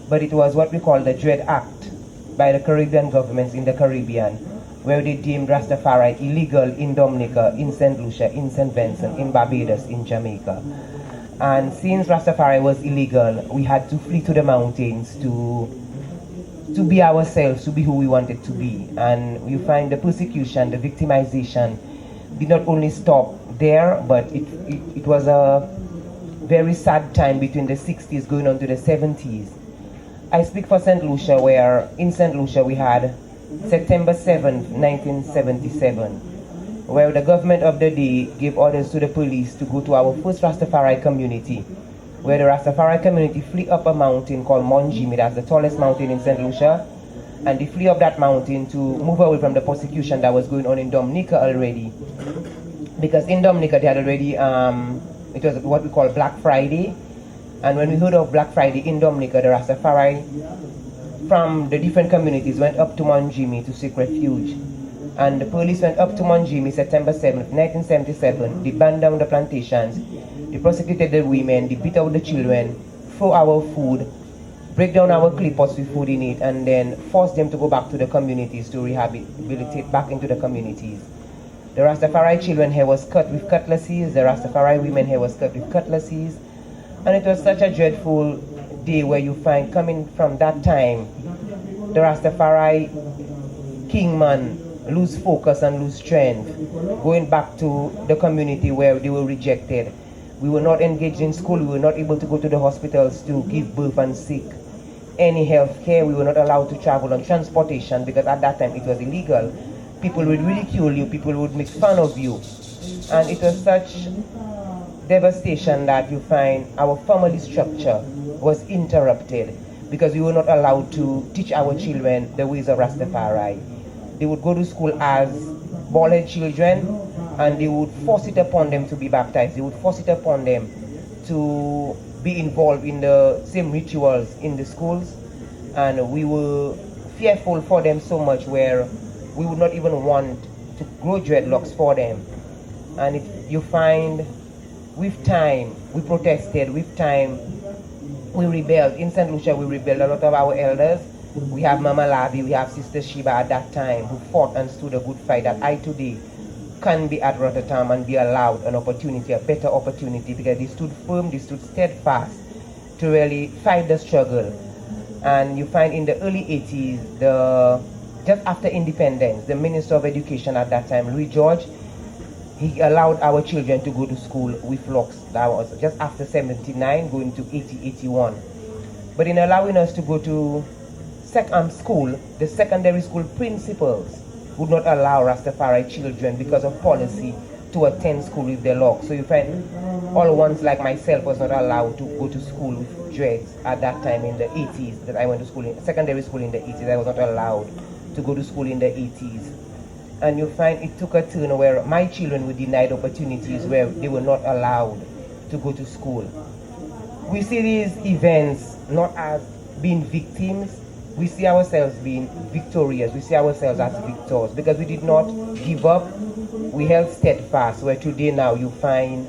but it was what we call the Dread Act by the Caribbean governments in the Caribbean, where they deemed Rastafari illegal in Dominica, in St. Lucia, in St. Vincent, in Barbados, in Jamaica. And since Rastafari was illegal, we had to flee to the mountains to be ourselves, to be who we wanted to be. And you find the persecution, the victimization did not only stop there, but it was a very sad time between the 60s going on to the 70s. I speak for St. Lucia, where in St. Lucia we had September 7th, 1977, where the government of the day gave orders to the police to go to our first Rastafari community, where the Rastafari community flee up a mountain called Monjimi, that's the tallest mountain in St. Lucia, and they flee up that mountain to move away from the persecution that was going on in Dominica already. Because in Dominica they had already, it was what we call Black Friday, and when we heard of Black Friday in Dominica, the Rastafari from the different communities went up to Monjimi to seek refuge. And the police went up to Monjimi September 7th, 1977, they burned down the plantations, they prosecuted the women, they beat out the children, threw our food, break down our clay pots with food in it, and then force them to go back to the communities to rehabilitate back into the communities. The Rastafari children hair was cut with cutlasses, the Rastafari women hair was cut with cutlasses, and it was such a dreadful day where you find coming from that time, the Rastafari kingman lose focus and lose strength, going back to the community where they were rejected. We were not engaged in school, we were not able to go to the hospitals to give birth and seek any health care, we were not allowed to travel on transportation because at that time it was illegal. People would ridicule you, people would make fun of you. And it was such devastation that you find our family structure was interrupted because we were not allowed to teach our children the ways of Rastafari. They would go to school as bald-headed children and they would force it upon them to be baptized. They would force it upon them to be involved in the same rituals in the schools. And we were fearful for them so much where we would not even want to grow dreadlocks for them. And you find with time, we protested, with time, we rebelled. In St. Lucia, we rebelled. A lot of our elders, we have Mama Labi, we have Sister Sheba at that time, who fought and stood a good fight that I today can be at Rototom and be allowed an opportunity, a better opportunity, because they stood firm, they stood steadfast to really fight the struggle. And you find in the early 80s, just after independence, the Minister of Education at that time, Louis George, he allowed our children to go to school with locks. That was just after 79, going to 80, 81. But in allowing us to go to school, the secondary school principals would not allow Rastafari children because of policy to attend school with their locks. So you find all ones like myself was not allowed to go to school with dreads at that time in the 80s that I went to school in secondary school in the 80s. I was not allowed to go to school in the 80s. And you find it took a turn where my children were denied opportunities where they were not allowed to go to school. We see these events not as being victims, we see ourselves being victorious, we see ourselves as victors because we did not give up, we held steadfast, where today now you find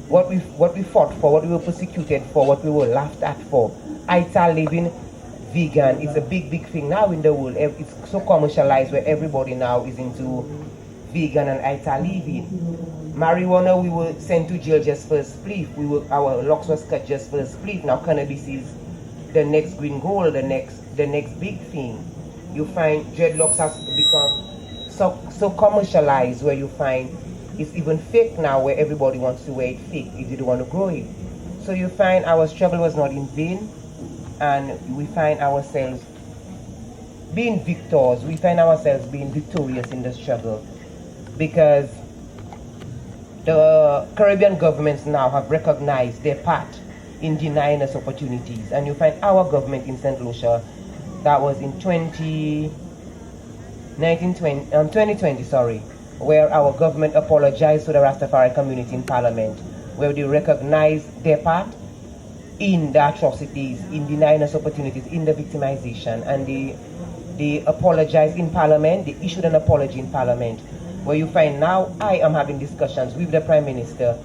what we fought for, what we were persecuted for, what we were laughed at for. Ita living vegan is a big thing now in the world. It's so commercialized where everybody now is into vegan and Ita living. Marijuana, we were sent to jail just for a spliff. Our locks was cut just for a spliff. Now cannabis is the next green gold, the next big thing. You find dreadlocks has become so commercialized where you find it's even fake now where everybody wants to wear it fake if they don't want to grow it. So you find our struggle was not in vain, and we find ourselves being victors, we find ourselves being victorious in the struggle because the Caribbean governments now have recognized their part in denying us opportunities. And you find our government in St. Lucia, that was in 2020, where our government apologized to the Rastafari community in Parliament, where they recognized their part in the atrocities, in denying us opportunities, in the victimization, and they apologized in Parliament, they issued an apology in Parliament, where you find now I am having discussions with the Prime Minister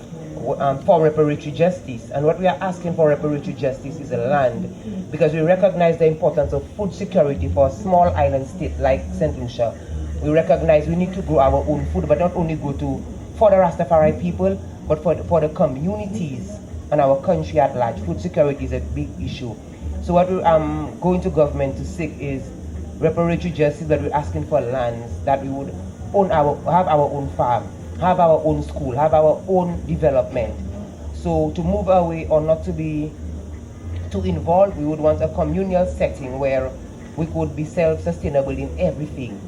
for reparatory justice. And what we are asking for reparatory justice is a land, because we recognize the importance of food security for a small island state like St. Lucia. We recognize we need to grow our own food, but not only for the Rastafari people, but for the communities and our country at large. Food security is a big issue. So what we're going to government to seek is reparatory justice, that we're asking for lands that we would have our own farm, have our own school, have our own development. So to move away or not to be too involved, we would want a communal setting where we could be self-sustainable in everything.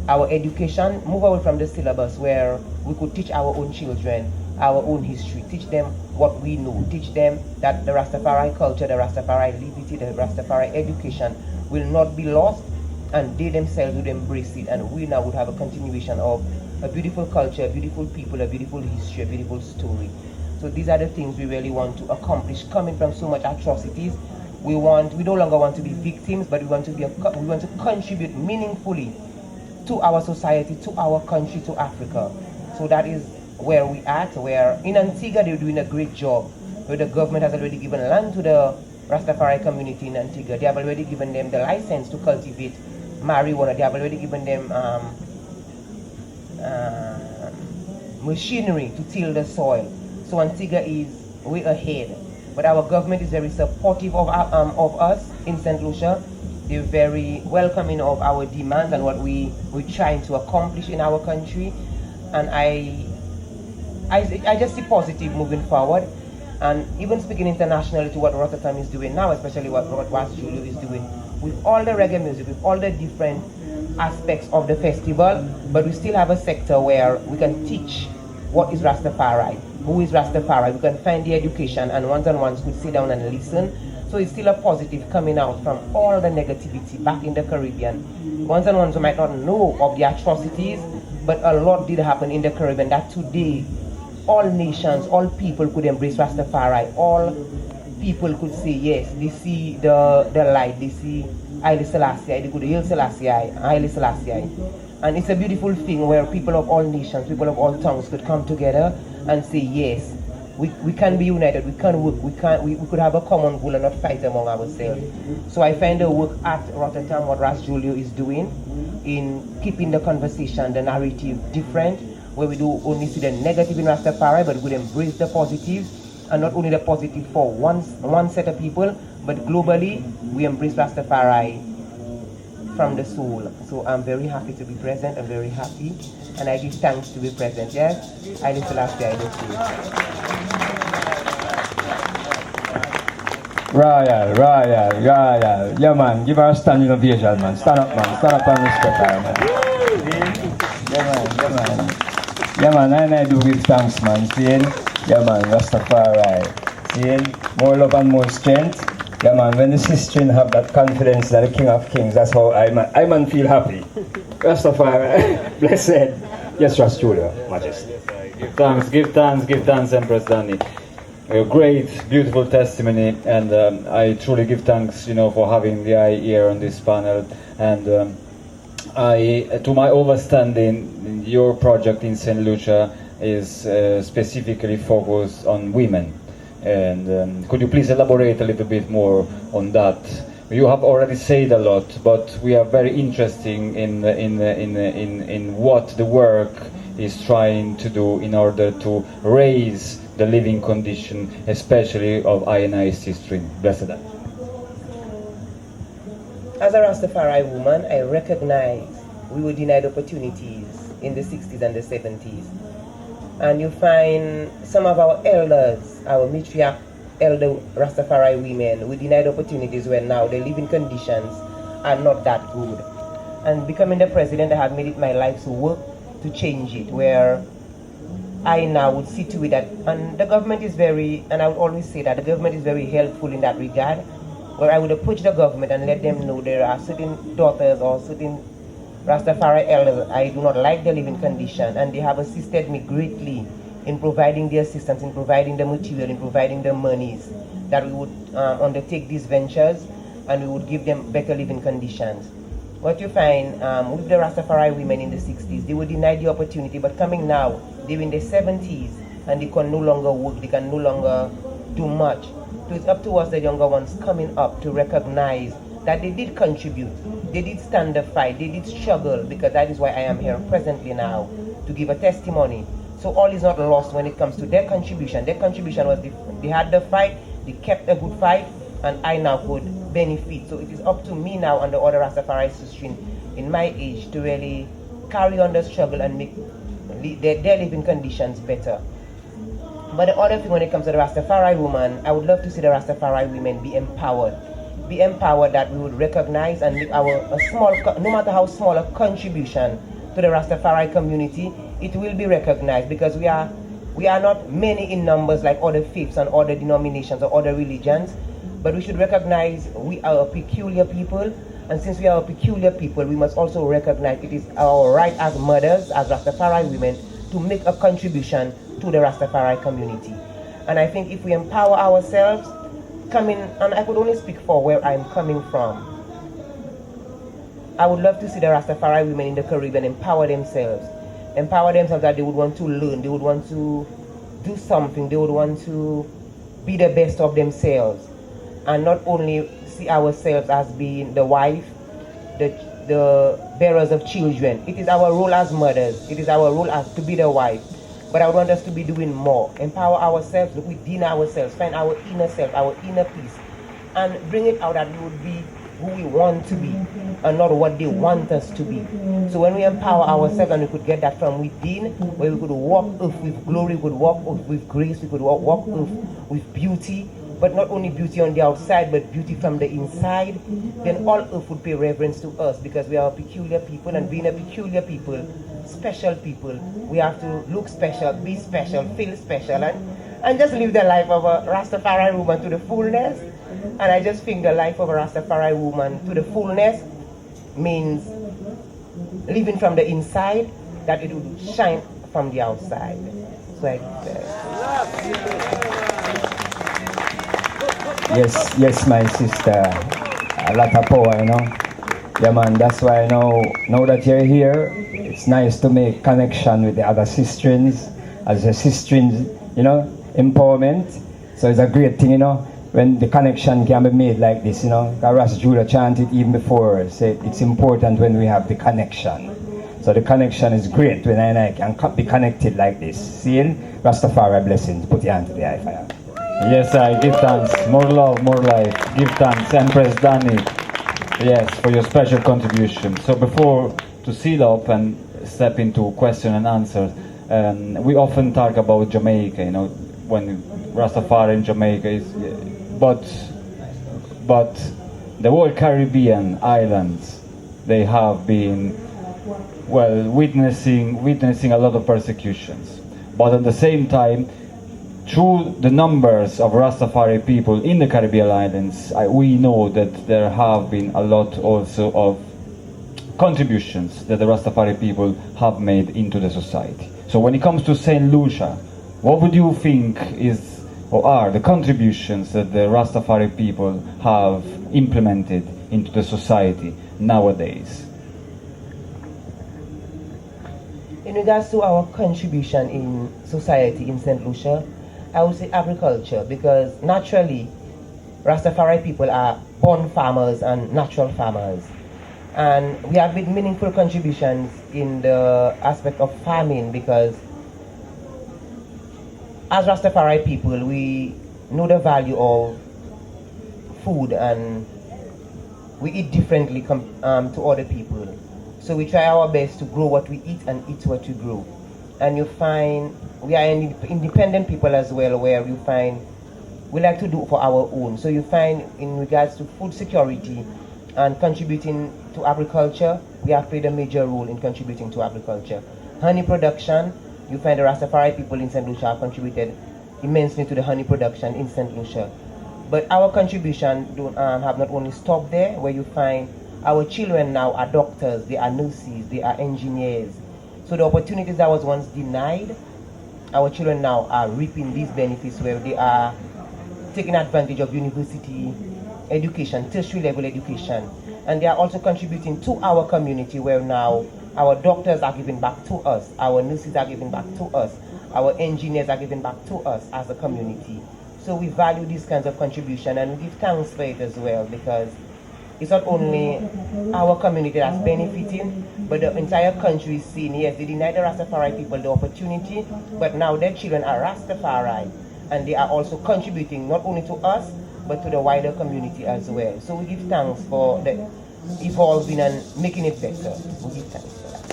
Our education, move away from the syllabus where we could teach our own children our own history, teach them what we know, teach them that the Rastafari culture, the Rastafari Livity, the Rastafari education will not be lost, and they themselves would embrace it, and we now would have a continuation of a beautiful culture, a beautiful people, a beautiful history, a beautiful story. So these are the things we really want to accomplish, coming from so much atrocities. We no longer want to be victims, but we want to contribute meaningfully to our society, to our country, to Africa. So that is where we at, where in Antigua they're doing a great job, where the government has already given land to the Rastafari community in Antigua. They have already given them the license to cultivate marijuana. They have already given them machinery to till the soil. So Antigua is way ahead. But our government is very supportive of us in St. Lucia. They're very welcoming of our demands and what we're trying to accomplish in our country. And I just see positive moving forward. And even speaking internationally to what Rototom is doing now, especially what Ras Julio is doing, with all the reggae music, with all the different aspects of the festival, but we still have a sector where we can teach what is Rastafari, who is Rastafari. We can find the education, and ones could sit down and listen. So it's still a positive coming out from all the negativity back in the Caribbean. Ones who might not know of the atrocities, but a lot did happen in the Caribbean that today all nations, all people could embrace Rastafari. All people could say yes, they see the light, they see Haile Selassie, they could hail Selassie, Haile Selassie. And it's a beautiful thing where people of all nations, people of all tongues could come together and say yes, we can be united, we can work, we could have a common goal and not fight among ourselves. So I find the work at Rototom, what Ras Julio is doing, in keeping the conversation, the narrative different, where we do only see the negative in Rastafari, but we would embrace the positive, and not only the positive for one set of people, but globally we embrace Rastafari from the soul. So I'm very happy to be present. I'm very happy, and I give thanks to be present. Yes, I live the last day. I do too. Royal. Yeah, man, give her a standing ovation, man. Stand up, man. Stand up and respect her, man. Yeah, man, and I do give thanks, man. Seeing? Yeah, man, Rastafari. Seeing? More love and more strength. Yeah, man, when the sister have that confidence that the King of Kings, that's how I man feel happy. Rastafari, blessed. Yes, Ras Julio, Majesty. Give thanks, Empress Danny. A great, beautiful testimony, and I truly give thanks, for having the eye here on this panel. And to my understanding, your project in St. Lucia is specifically focused on women. And could you please elaborate a little bit more on that? You have already said a lot, but we are very interested in what the work is trying to do in order to raise the living condition, especially of INI's history. Blessed that. As a Rastafari woman, I recognize we were denied opportunities in the 60s and the 70s. And you find some of our elders, our matriarch elder Rastafari women, we denied opportunities when now the living conditions are not that good. And becoming the president, I have made it my life's work to change it, where I now would see to it that, and the government is very, and I would always say that the government is very helpful in that regard, where I would approach the government and let them know there are certain daughters or certain Rastafari elders, I do not like the living condition, and they have assisted me greatly in providing the assistance, in providing the material, in providing the monies, that we would undertake these ventures and we would give them better living conditions. What you find with the Rastafari women in the 60s, they were denied the opportunity, but coming now, they're in their 70s and they can no longer work, they can no longer do much. So it's up to us, the younger ones, coming up to recognize that they did contribute, they did stand the fight, they did struggle, because that is why I am here presently now, to give a testimony. So all is not lost when it comes to their contribution. Their contribution was different. They had the fight, they kept a good fight, and I now could benefit. So it is up to me now and the other Rastafari sister in my age to really carry on the struggle and make their living conditions better. But the other thing when it comes to the Rastafari woman, I would love to see the Rastafari women be empowered. Be empowered, that we would recognize and make no matter how small a contribution to the Rastafari community, it will be recognized, because we are not many in numbers like other faiths and other denominations or other religions, but we should recognize we are a peculiar people, and since we are a peculiar people, we must also recognize it is our right as mothers, as Rastafari women, to make a contribution to the Rastafari community. And I think if we empower ourselves, and I could only speak for where I'm coming from, I would love to see the Rastafari women in the Caribbean empower themselves that they would want to learn, they would want to do something, they would want to be the best of themselves. and not only see ourselves as being the wife, the bearers of children. It is our role as mothers. It is our role as to be the wife. But I want us to be doing more. Empower ourselves, look within ourselves, find our inner self, our inner peace, and bring it out that we would be who we want to be and not what they want us to be. So when we empower ourselves and we could get that from within, where we could walk earth with glory, we could walk earth with grace, we could walk earth with beauty, but not only beauty on the outside, but beauty from the inside, then all earth would pay reverence to us because we are a peculiar people, and being a peculiar people, special people, we have to look special, be special, feel special, and just live the life of a Rastafari woman to the fullness. And I just think the life of a Rastafari woman to the fullness means living from the inside, that it would shine from the outside. So Yes, my sister. A lot of power, you know. Yeah, man, that's why now that you're here, it's nice to make connection with the other sistrins, as a sistrins, you know, empowerment. So it's a great thing, you know, when the connection can be made like this, you know. Ras Julio chanted even before, say it's important when we have the connection. So the connection is great when I can be connected like this. Seeing Rastafari blessings, put your hand to the eye fire. Yes, I give thanks. More love, more life. Give thanks, Empress Danny. Yes, for your special contribution. So before to seal up and step into question and answer, we often talk about Jamaica, you know, when Rastafari in Jamaica is, but the whole Caribbean islands, they have been, well, witnessing a lot of persecutions. But at the same time, through the numbers of Rastafari people in the Caribbean islands, we know that there have been a lot also of contributions that the Rastafari people have made into the society. So when it comes to St. Lucia, what would you think is or are the contributions that the Rastafari people have implemented into the society nowadays? in regards to our contribution in society in St. Lucia, I would say agriculture, because naturally Rastafari people are born farmers and natural farmers. And we have made meaningful contributions in the aspect of farming, because as Rastafari people, we know the value of food and we eat differently to other people. So we try our best to grow what we eat and eat what we grow. And you find we are independent people as well, where you find we like to do for our own. So you find in regards to food security and contributing to agriculture, we have played a major role in contributing to agriculture. Honey production, you find the Rastafari people in St. Lucia have contributed immensely to the honey production in St. Lucia. But our contribution have not only stopped there, where you find our children now are doctors, they are nurses, they are engineers. So the opportunities that was once denied, our children now are reaping these benefits, where they are taking advantage of university education, tertiary level education. And they are also contributing to our community, where now our doctors are giving back to us, our nurses are giving back to us, our engineers are giving back to us as a community. So we value these kinds of contribution, and we give thanks for it as well, because it's not only our community that's benefiting, but the entire country is seeing, yes, they denied the Rastafari people the opportunity, but now their children are Rastafari, and they are also contributing not only to us, but to the wider community as well. So we give thanks for the evolving and making it better. We give thanks for that.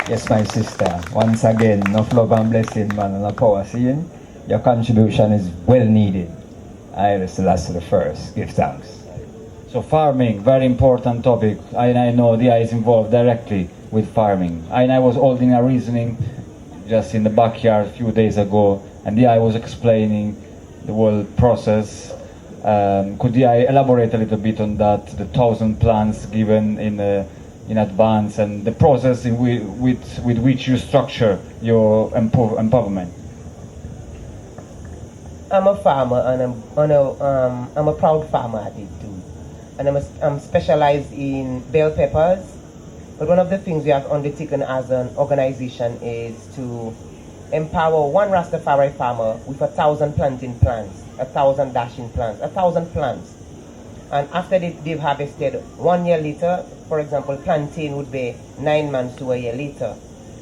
Yes, my sister. Once again, enough love and blessing, man, and a power. Seeing your contribution is well needed. I Selassie the first. Give thanks. So farming, very important topic. I know Dia is involved directly with farming. I was holding a reasoning just in the backyard a few days ago, and Dia was explaining the whole process. Could Dia elaborate a little bit on that, the 1,000 plants given in advance, and the process with which you structure your empowerment? I'm a farmer, and I'm a proud farmer at it too. And I'm specialized in bell peppers. But one of the things we have undertaken as an organization is to empower one Rastafari farmer with 1,000 planting plants, 1,000 dashing plants, 1,000 plants. And after they've harvested, 1 year later, for example, plantain would be 9 months to a year later.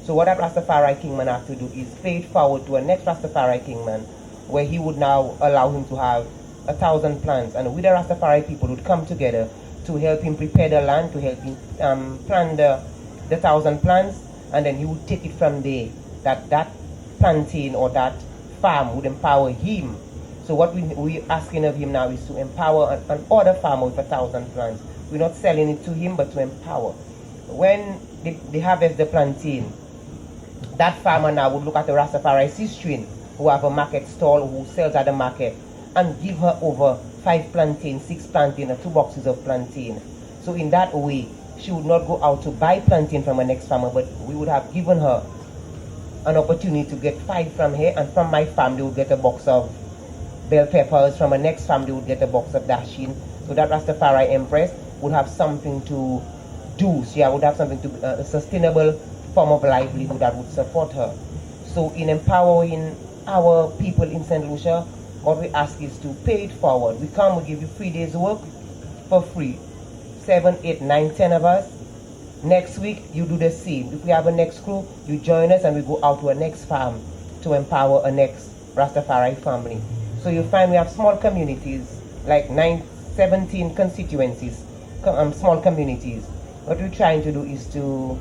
So what that Rastafari Kingman have to do is pay it forward to a next Rastafari Kingman, where he would now allow him to have 1,000 plants. And with the Rastafari people would come together to help him prepare the land, to help him plant the 1,000 plants, and then he would take it from there. That plantain or that farm would empower him. So what we're asking of him now is to empower an other farmer with 1,000 plants. We're not selling it to him, but to empower. When they harvest the plantain, that farmer now would look at the Rastafari sister who have a market stall, who sells at the market, and give her over 5 plantain, 6 plantain, or 2 boxes of plantain. So in that way, she would not go out to buy plantain from her next farmer, but we would have given her an opportunity to get 5 from here, and from my farm they would get a box of bell peppers, from her next farm they would get a box of dashing. So that Rastafari Empress would have something to do. She would have something to a sustainable form of livelihood that would support her. So in empowering our people in St. Lucia, what we ask is to pay it forward. We come, we give you 3 days work for free. 7, 8, 9, 10 of us. Next week, you do the same. If we have a next crew, you join us and we go out to a next farm to empower a next Rastafari family. So you find we have small communities, like 17 constituencies, small communities. What we're trying to do is to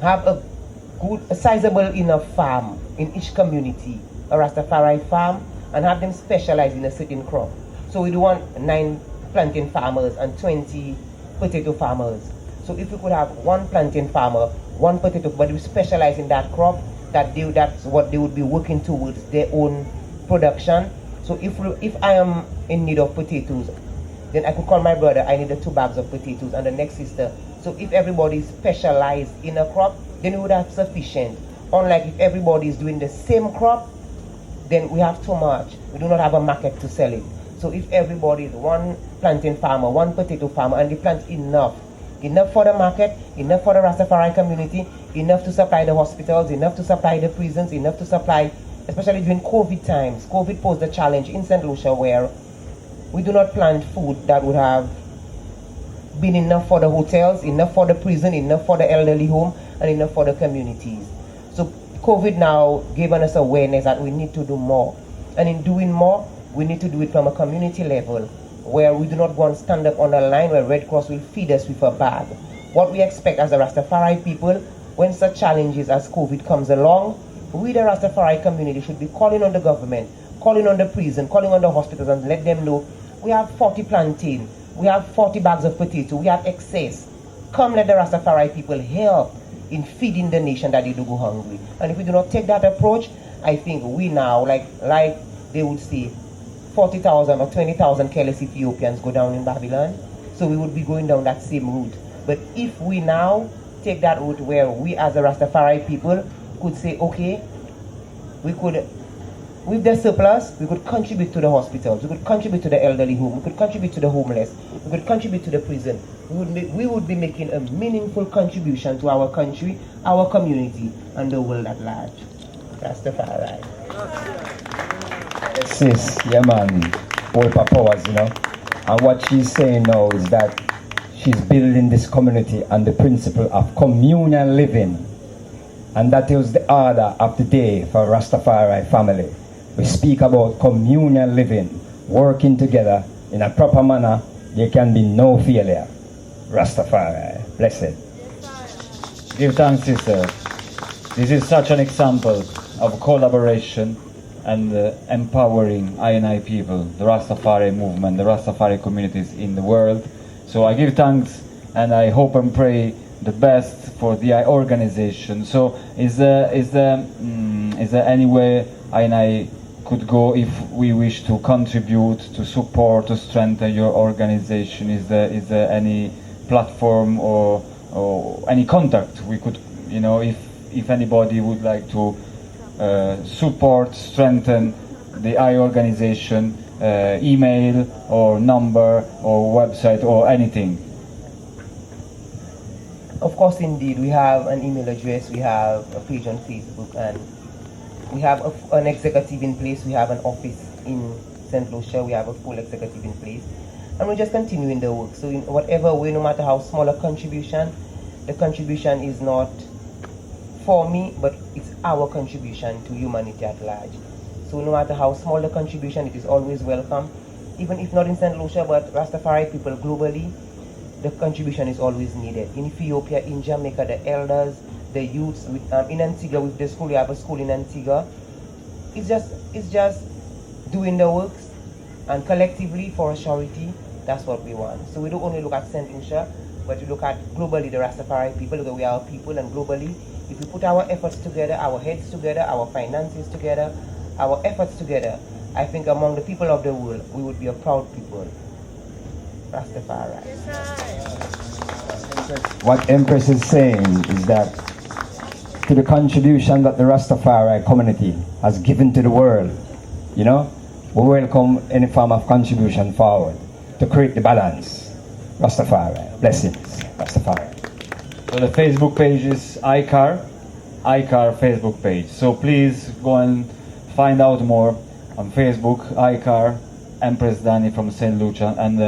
have a sizable enough farm in each community, a Rastafari farm, and have them specialize in a certain crop. So we don't want 9 plantain farmers and 20 potato farmers. So if we could have 1 plantain farmer, 1 potato, but we specialize in that crop, that's what they would be working towards, their own production. So if I am in need of potatoes, then I could call my brother, I need 2 bags of potatoes, and the next sister. So if everybody is specialized in a crop, then we would have sufficient. Unlike if everybody is doing the same crop, then we have too much. We do not have a market to sell it. So if everybody is 1 plantain farmer, 1 potato farmer, and they plant enough for the market, enough for the Rastafari community, enough to supply the hospitals, enough to supply the prisons, enough to supply, especially during COVID times. COVID posed a challenge in St. Lucia where we do not plant food that would have been enough for the hotels, enough for the prison, enough for the elderly home, and enough for the communities. So COVID now gave us awareness that we need to do more. And in doing more, we need to do it from a community level, where we do not go and stand up on the line where Red Cross will feed us with a bag. What we expect as the Rastafari people, when such challenges as COVID comes along, we the Rastafari community should be calling on the government, calling on the prison, calling on the hospitals, and let them know we have 40 plantain, we have 40 bags of potato, we have excess. Come let the Rastafari people help in feeding the nation that they do go hungry. And if we do not take that approach, I think we now, like they would say, 40,000 or 20,000 careless Ethiopians go down in Babylon. So we would be going down that same route. But if we now take that route where we as the Rastafari people could say, okay, we could, with the surplus, we could contribute to the hospitals, we could contribute to the elderly home, we could contribute to the homeless, we could contribute to the prison. We would be making a meaningful contribution to our country, our community, and the world at large. Rastafari. Sis, yeah man, all her powers, you know. And what she's saying now is that she's building this community on the principle of communal living. And that is the order of the day for Rastafari family. We speak about communal living, working together in a proper manner. There can be no failure. Rastafari, blessed. Give thanks, sister. This is such an example of collaboration and empowering I people, the Rastafari movement, the Rastafari communities in the world. So I give thanks and I hope and pray the best for the I organization. So is there any way I could go if we wish to contribute, to support, to strengthen your organization? Is there any platform or any contact we could, you know, if anybody would like to support, strengthen the I organization, email or number or website or anything? Of course, indeed, we have an email address, we have a page on Facebook, and we have an executive in place. We have an office in St. Lucia. We have a full executive in place, and we're just continuing the work. So in whatever way, no matter how small a contribution, the contribution is not for me, but it's our contribution to humanity at large. So no matter how small the contribution, it is always welcome. Even if not in St. Lucia, but Rastafari people globally, the contribution is always needed. In Ethiopia, in Jamaica, the elders, the youths, in Antigua with the school, we have a school in Antigua. It's just doing the works, and collectively for a surety, that's what we want. So we don't only look at St. Lucia, but we look at globally the Rastafari people, because we are people, and globally, if we put our efforts together, our heads together, our finances together, our efforts together, I think among the people of the world, we would be a proud people. Rastafari. What Empress is saying is that to the contribution that the Rastafari community has given to the world, we welcome any form of contribution forward to create the balance. Rastafari. Blessings. Rastafari. So the Facebook page is ICAR Facebook page. So please go and find out more on Facebook, ICAR, Empress Danny from St. Lucia. And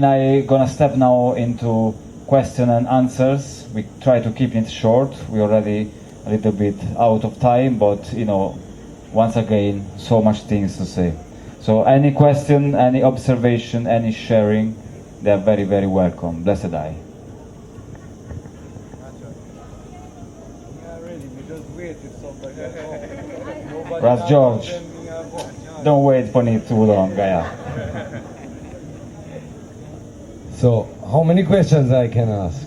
I gonna step now into question and answers. We try to keep it short. We're already a little bit out of time, but once again, so much things to say. So any question, any observation, any sharing, they're very, very welcome. Blessed I. Ras George, don't wait for me too long, Gaya. So, how many questions I can ask?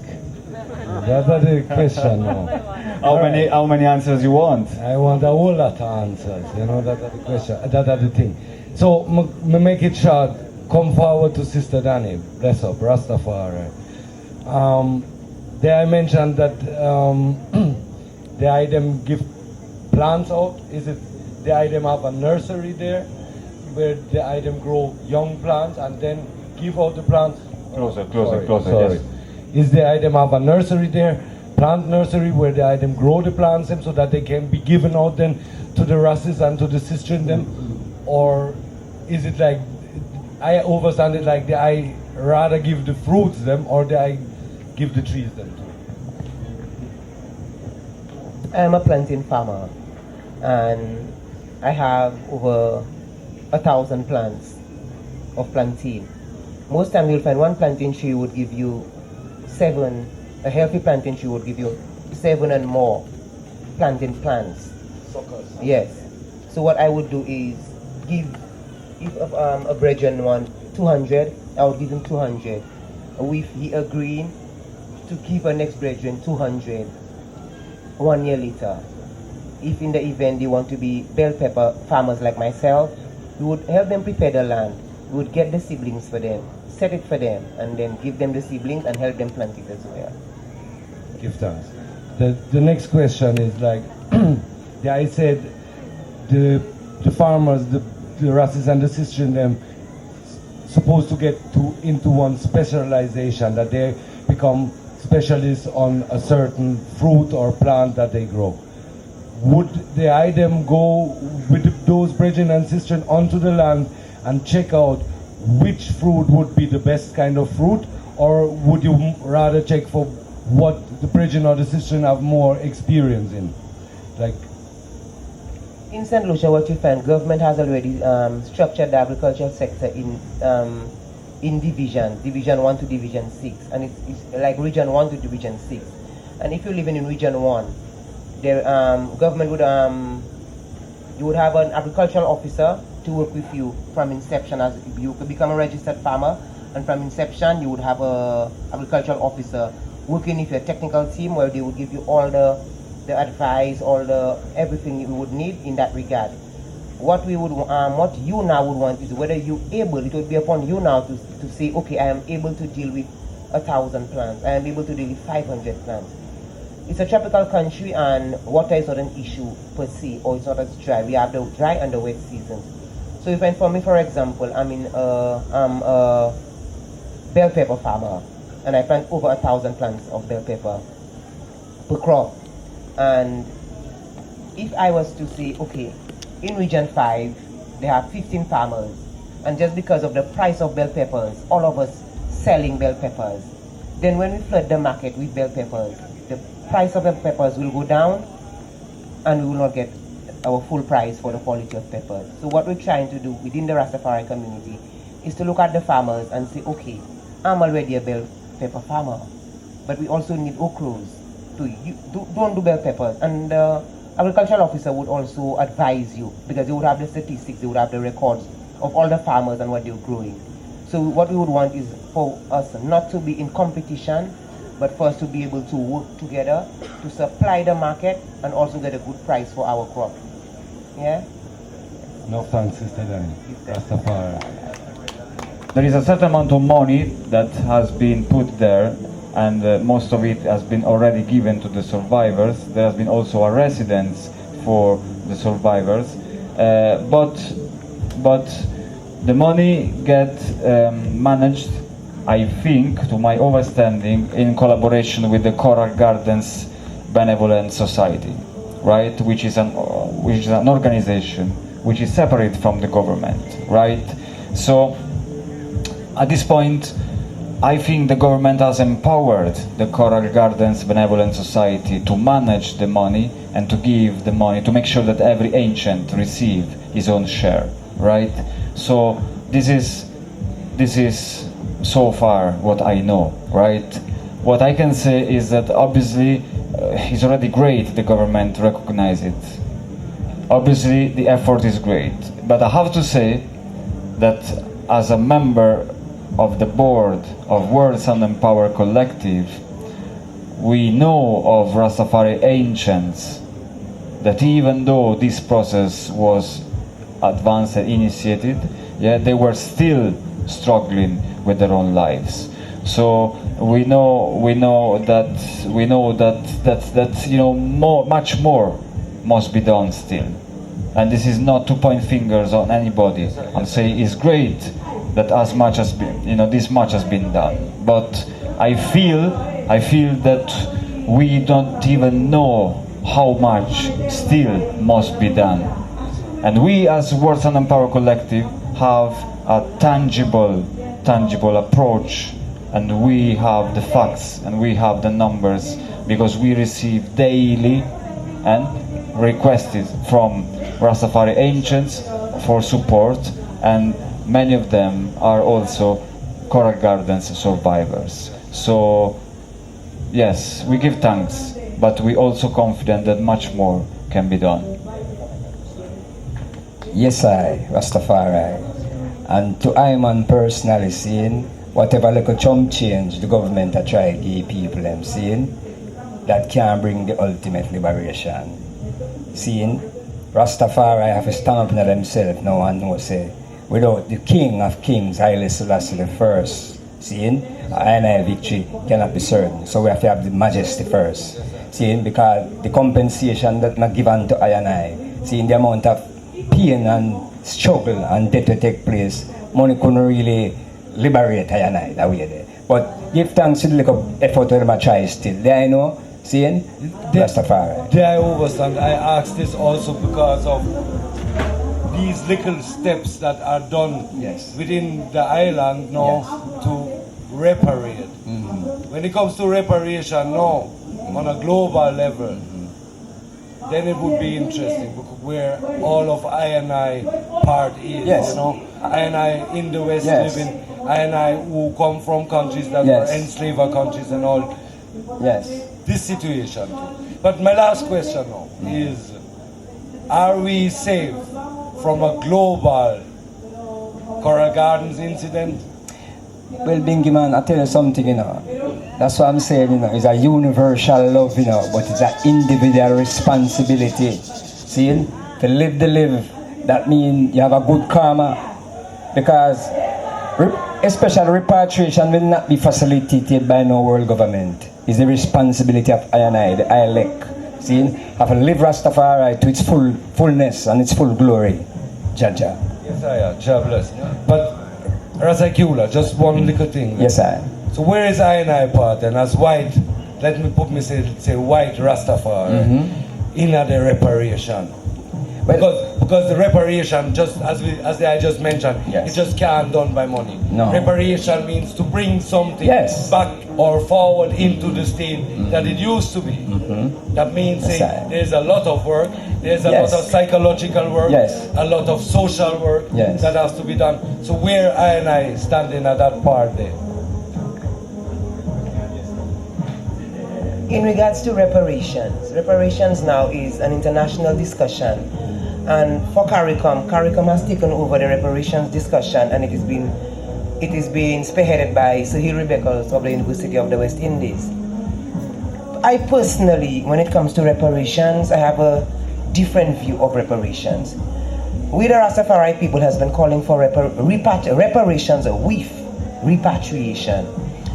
That's the question now. How many answers you want? I want a whole lot of answers. That's the question. That's the thing. So, make it short. Come forward to Sister Danny. Bless up, Rastafari. There I mentioned that the item give plants out. Is it the item have a nursery there where the item grow young plants and then give out the plants? Closer, Sorry. yes. Is the item have a nursery there, plant nursery where the item grow the plants so that they can be given out then to the Rasses and to the sister in them? Or is it like, I understand it like I rather give the fruits them or I give the trees them to? I'm a planting farmer, and I have over 1,000 plants of plantain. Most time you'll find one plantain tree would give you 7, a healthy plantain tree would give you 7 and more plantain plants. Yes. So what I would do is if a brethren want 200, I would give him 200. If he agreeing to give a next brethren 200, 1 year later. If in the event they want to be bell pepper farmers like myself, we would help them prepare the land. We would get the seedlings for them, set it for them, and then give them the seedlings and help them plant it as well. Give thanks. The next question is like, I said the farmers, the Rasses and the sisters in them supposed to get into one specialization, that they become specialists on a certain fruit or plant that they grow. Would the item go with those brethren and sisters onto the land and check out which fruit would be the best kind of fruit, or would you rather check for what the brethren or the sister have more experience in? Like, in St. Lucia, what you find, government has already structured the agricultural sector in division 1 to division 6, and it's like region 1 to division 6. And if you're living in region 1, the government would you would have an agricultural officer to work with you from inception. As you could become a registered farmer, and from inception you would have a agricultural officer working with your technical team, where they would give you all the advice, all the everything you would need in that regard. What we would what you now would want is whether you able, it would be upon you now to say, okay, I am able to deal with 1,000 plants, I am able to deal with 500 plants. It's a tropical country, and water is not an issue per se, or it's not as dry. We have the dry and the wet seasons. So if for me, for example, I'm a bell pepper farmer. and I plant over 1,000 plants of bell pepper per crop. And if I was to say, okay, in Region 5, they have 15 farmers, and just because of the price of bell peppers, all of us selling bell peppers, then when we flood the market with bell peppers, the price of the peppers will go down, and we will not get our full price for the quality of peppers. So what we're trying to do within the Rastafari community is to look at the farmers and say, okay, I'm already a bell pepper farmer, but we also need okros to don't do bell peppers. And the agricultural officer would also advise you, because they would have the statistics, they would have the records of all the farmers and what they're growing. So what we would want is for us not to be in competition, but for us to be able to work together to supply the market and also get a good price for our crop. Yeah? No thanks, Sister Danny. Rastafari. There is a certain amount of money that has been put there, and most of it has been already given to the survivors. There has been also a residence for the survivors, but the money gets managed, I think, to my understanding, in collaboration with the Coral Gardens Benevolent Society, right? Which is an organization which is separate from the government, right? So at this point, I think the government has empowered the Coral Gardens Benevolent Society to manage the money and to give the money, to make sure that every ancient receive his own share, right? So this is so far what I know, right? What I can say is that obviously it's already great the government recognize it. Obviously the effort is great, but I have to say that as a member of the board of World Sun and Power Collective, we know of Rastafari ancients that even though this process was advanced and initiated, yeah, they were still struggling with their own lives. So we know that you know much more must be done still. And this is not to point fingers on anybody and say it's great that as much has been, you know, this much has been done. But I feel that we don't even know how much still must be done. And we as World Sun and Power Collective have a tangible approach, and we have the facts and we have the numbers, because we receive daily and requested from Rastafari ancients for support, and many of them are also Coral Gardens survivors. So yes, we give thanks, but we also confident that much more can be done. Yes, I, Rastafari. And to Iman personally, seeing whatever little chump change the government are trying to give people, them seeing that can bring the ultimate liberation. Seeing Rastafari have a stamp on themselves now and no say, without the King of Kings, Haile Selassie the first, seeing our victory cannot be certain. So we have to have the majesty first. Seeing because the compensation that not given to I, seeing the amount of pain and struggle and death to take place, money couldn't really liberate I that way there. But give thanks to the little effort that I try still. There I know, seeing Rastafari. There I understand. I ask this also because of these little steps that are done within the island now to reparate. When it comes to reparation now on a global level, then it would be interesting where all of I part is, you know. I in the West living, I who come from countries that were enslaved countries and all. This situation. But my last question now is, are we safe from a global Coral Gardens incident? Well, Bingy man, I tell you something, you know. That's what I'm saying, you know. It's a universal love, you know, but it's an individual responsibility. See, to live the live, that means you have a good karma. Because especially repatriation will not be facilitated by no world government. It's the responsibility of I, the ILEC. See, have to live Rastafari to its fullness and its full glory. Jaja. Yes, I am. God bless. But Ras Iqulah, just one little thing. Yes, I am. So where is I part? And as white, let me put me say white Rastafari in the reparation. Because the reparation, just as I just mentioned, Yes. it just can't done by money. No. Reparation means to bring something Yes. back or forward into the state that it used to be. That means That's right. there's a lot of work, there's a Yes. lot of psychological work, Yes. a lot of social work Yes. that has to be done. So where I standing at that part there? In regards to reparations now is an international discussion, and for CARICOM has taken over the reparations discussion, and it is being spearheaded by Sir Hilary Beckles of the University of the West Indies. I personally, when it comes to reparations, I have a different view of reparations. We the Rastafari people has been calling for reparations with repatriation.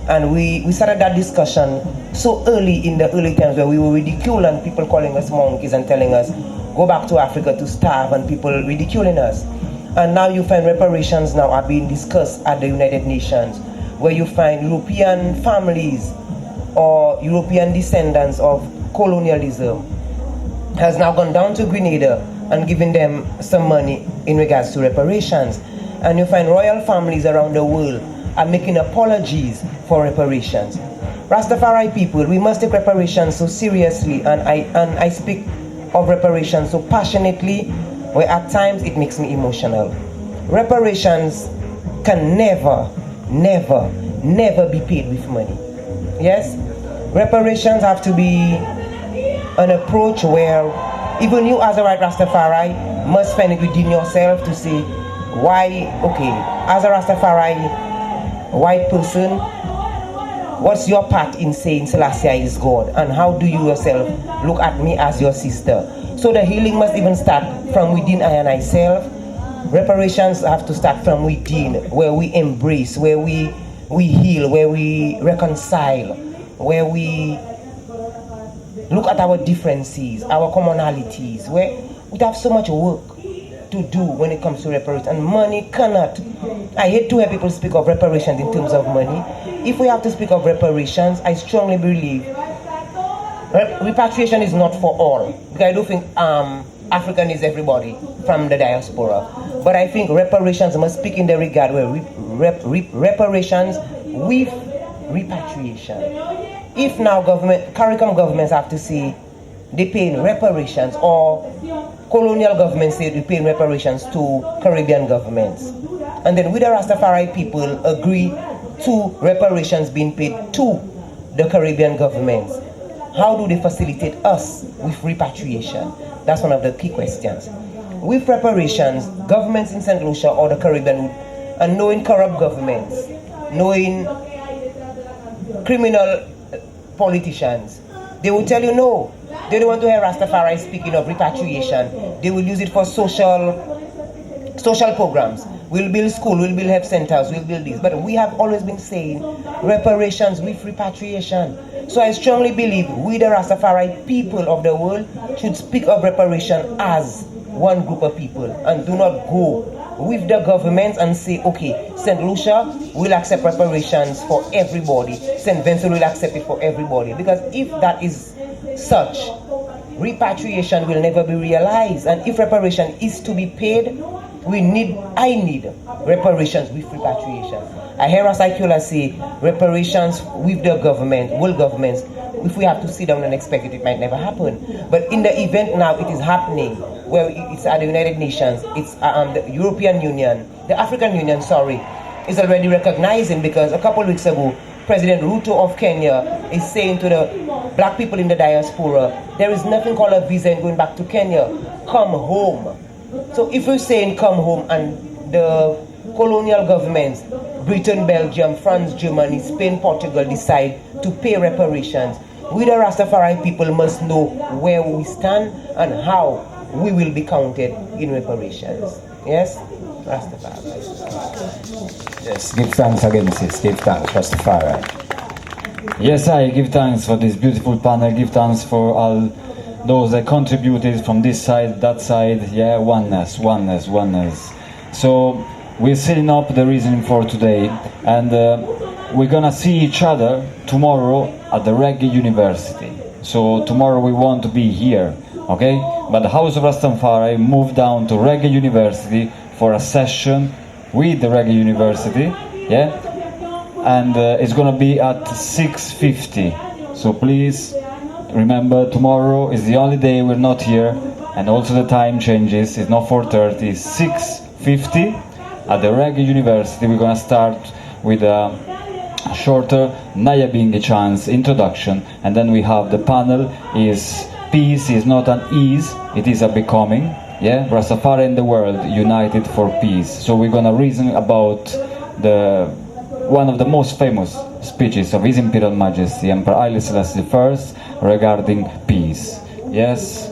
And we started that discussion so early in the early times where we were ridiculed and people calling us monkeys and telling us, go back to Africa to starve, and people ridiculing us. And now you find reparations now are being discussed at the United Nations, where you find European families or European descendants of colonialism has now gone down to Grenada and given them some money in regards to reparations. And you find royal families around the world are making apologies for reparations. Rastafari people, we must take reparations so seriously, and I speak of reparations so passionately, where at times it makes me emotional. Reparations can never be paid with money. Yes? Reparations have to be an approach where even you as a white Rastafari must find it within yourself to say, why, okay, as a Rastafari white person, what's your part in saying Selassie is God, and how do you yourself look at me as your sister? So the healing must even start from within I and I self. Reparations have to start from within, where we embrace, where we heal, where we reconcile, where we look at our differences, our commonalities, where we have so much work to do when it comes to reparations, and money cannot. I hate to hear people speak of reparations in terms of money. If we have to speak of reparations, I strongly believe repatriation is not for all, because I do think African is everybody from the diaspora, but I think reparations must speak in the regard where reparations with repatriation. If now CARICOM governments have to say they pay reparations, or colonial governments say they pay reparations to Caribbean governments, and then we the Rastafari people agree to reparations being paid to the Caribbean governments, how do they facilitate us with repatriation? That's one of the key questions. With reparations, governments in St. Lucia or the Caribbean, and knowing corrupt governments, knowing criminal politicians, they will tell you no. They don't want to hear Rastafari speaking of repatriation. They will use it for social programs. We'll build school, we'll build health centers, we'll build this. But we have always been saying reparations with repatriation. So I strongly believe we the Rastafari people of the world should speak of reparation as one group of people, and do not go with the government and say, okay, St. Lucia will accept reparations for everybody, St. Vincent will accept it for everybody. Because if that is such, repatriation will never be realized. And if reparation is to be paid, I need reparations with repatriation. I hear Ras Iqulah say reparations with the government, world governments. If we have to sit down and expect it might never happen. But in the event now, it is happening, where it's at the United Nations, it's the European Union, the African Union, is already recognizing, because a couple of weeks ago, President Ruto of Kenya is saying to the black people in the diaspora, there is nothing called a visa in going back to Kenya. Come home. So if we're saying come home, and the colonial governments, Britain, Belgium, France, Germany, Spain, Portugal, decide to pay reparations, we the Rastafari people must know where we stand and how we will be counted in reparations. Yes? Rastafari. Yes, give thanks again, sis. Give thanks, Rastafari. Yes, I give thanks for this beautiful panel. Give thanks for all those that contributed from this side, that side. Yeah, oneness. So we're setting up the reason for today, and we're gonna see each other tomorrow at the Reggae University. So tomorrow we want to be here, okay? But the House of Rastafari moved down to Reggae University for a session with the Reggae University, yeah? And it's gonna be at 6:50. So please remember, tomorrow is the only day we're not here, and also the time changes. It's not 4:30, it's 6:50 at the Reggae University. We're gonna start with a shorter Nyabingi chants introduction, and then we have the panel is peace is not an ease, it is a becoming. Yeah, Rastafari and the world united for peace. So we're gonna reason about the one of the most famous speeches of His Imperial Majesty Emperor Haile Selassie I regarding peace. Yes,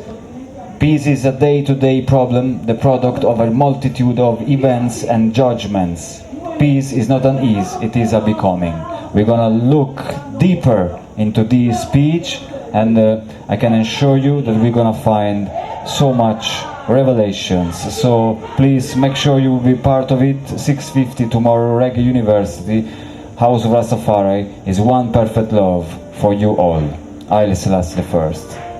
peace is a day-to-day problem, the product of a multitude of events and judgments. Peace is not an ease, it is a becoming. We're gonna look deeper into this speech, and I can assure you that we're gonna find so much revelations. So please make sure you will be part of it. 6:50 tomorrow, Reggae University, House of Rastafari is one perfect love for you all. Haile Selassie I.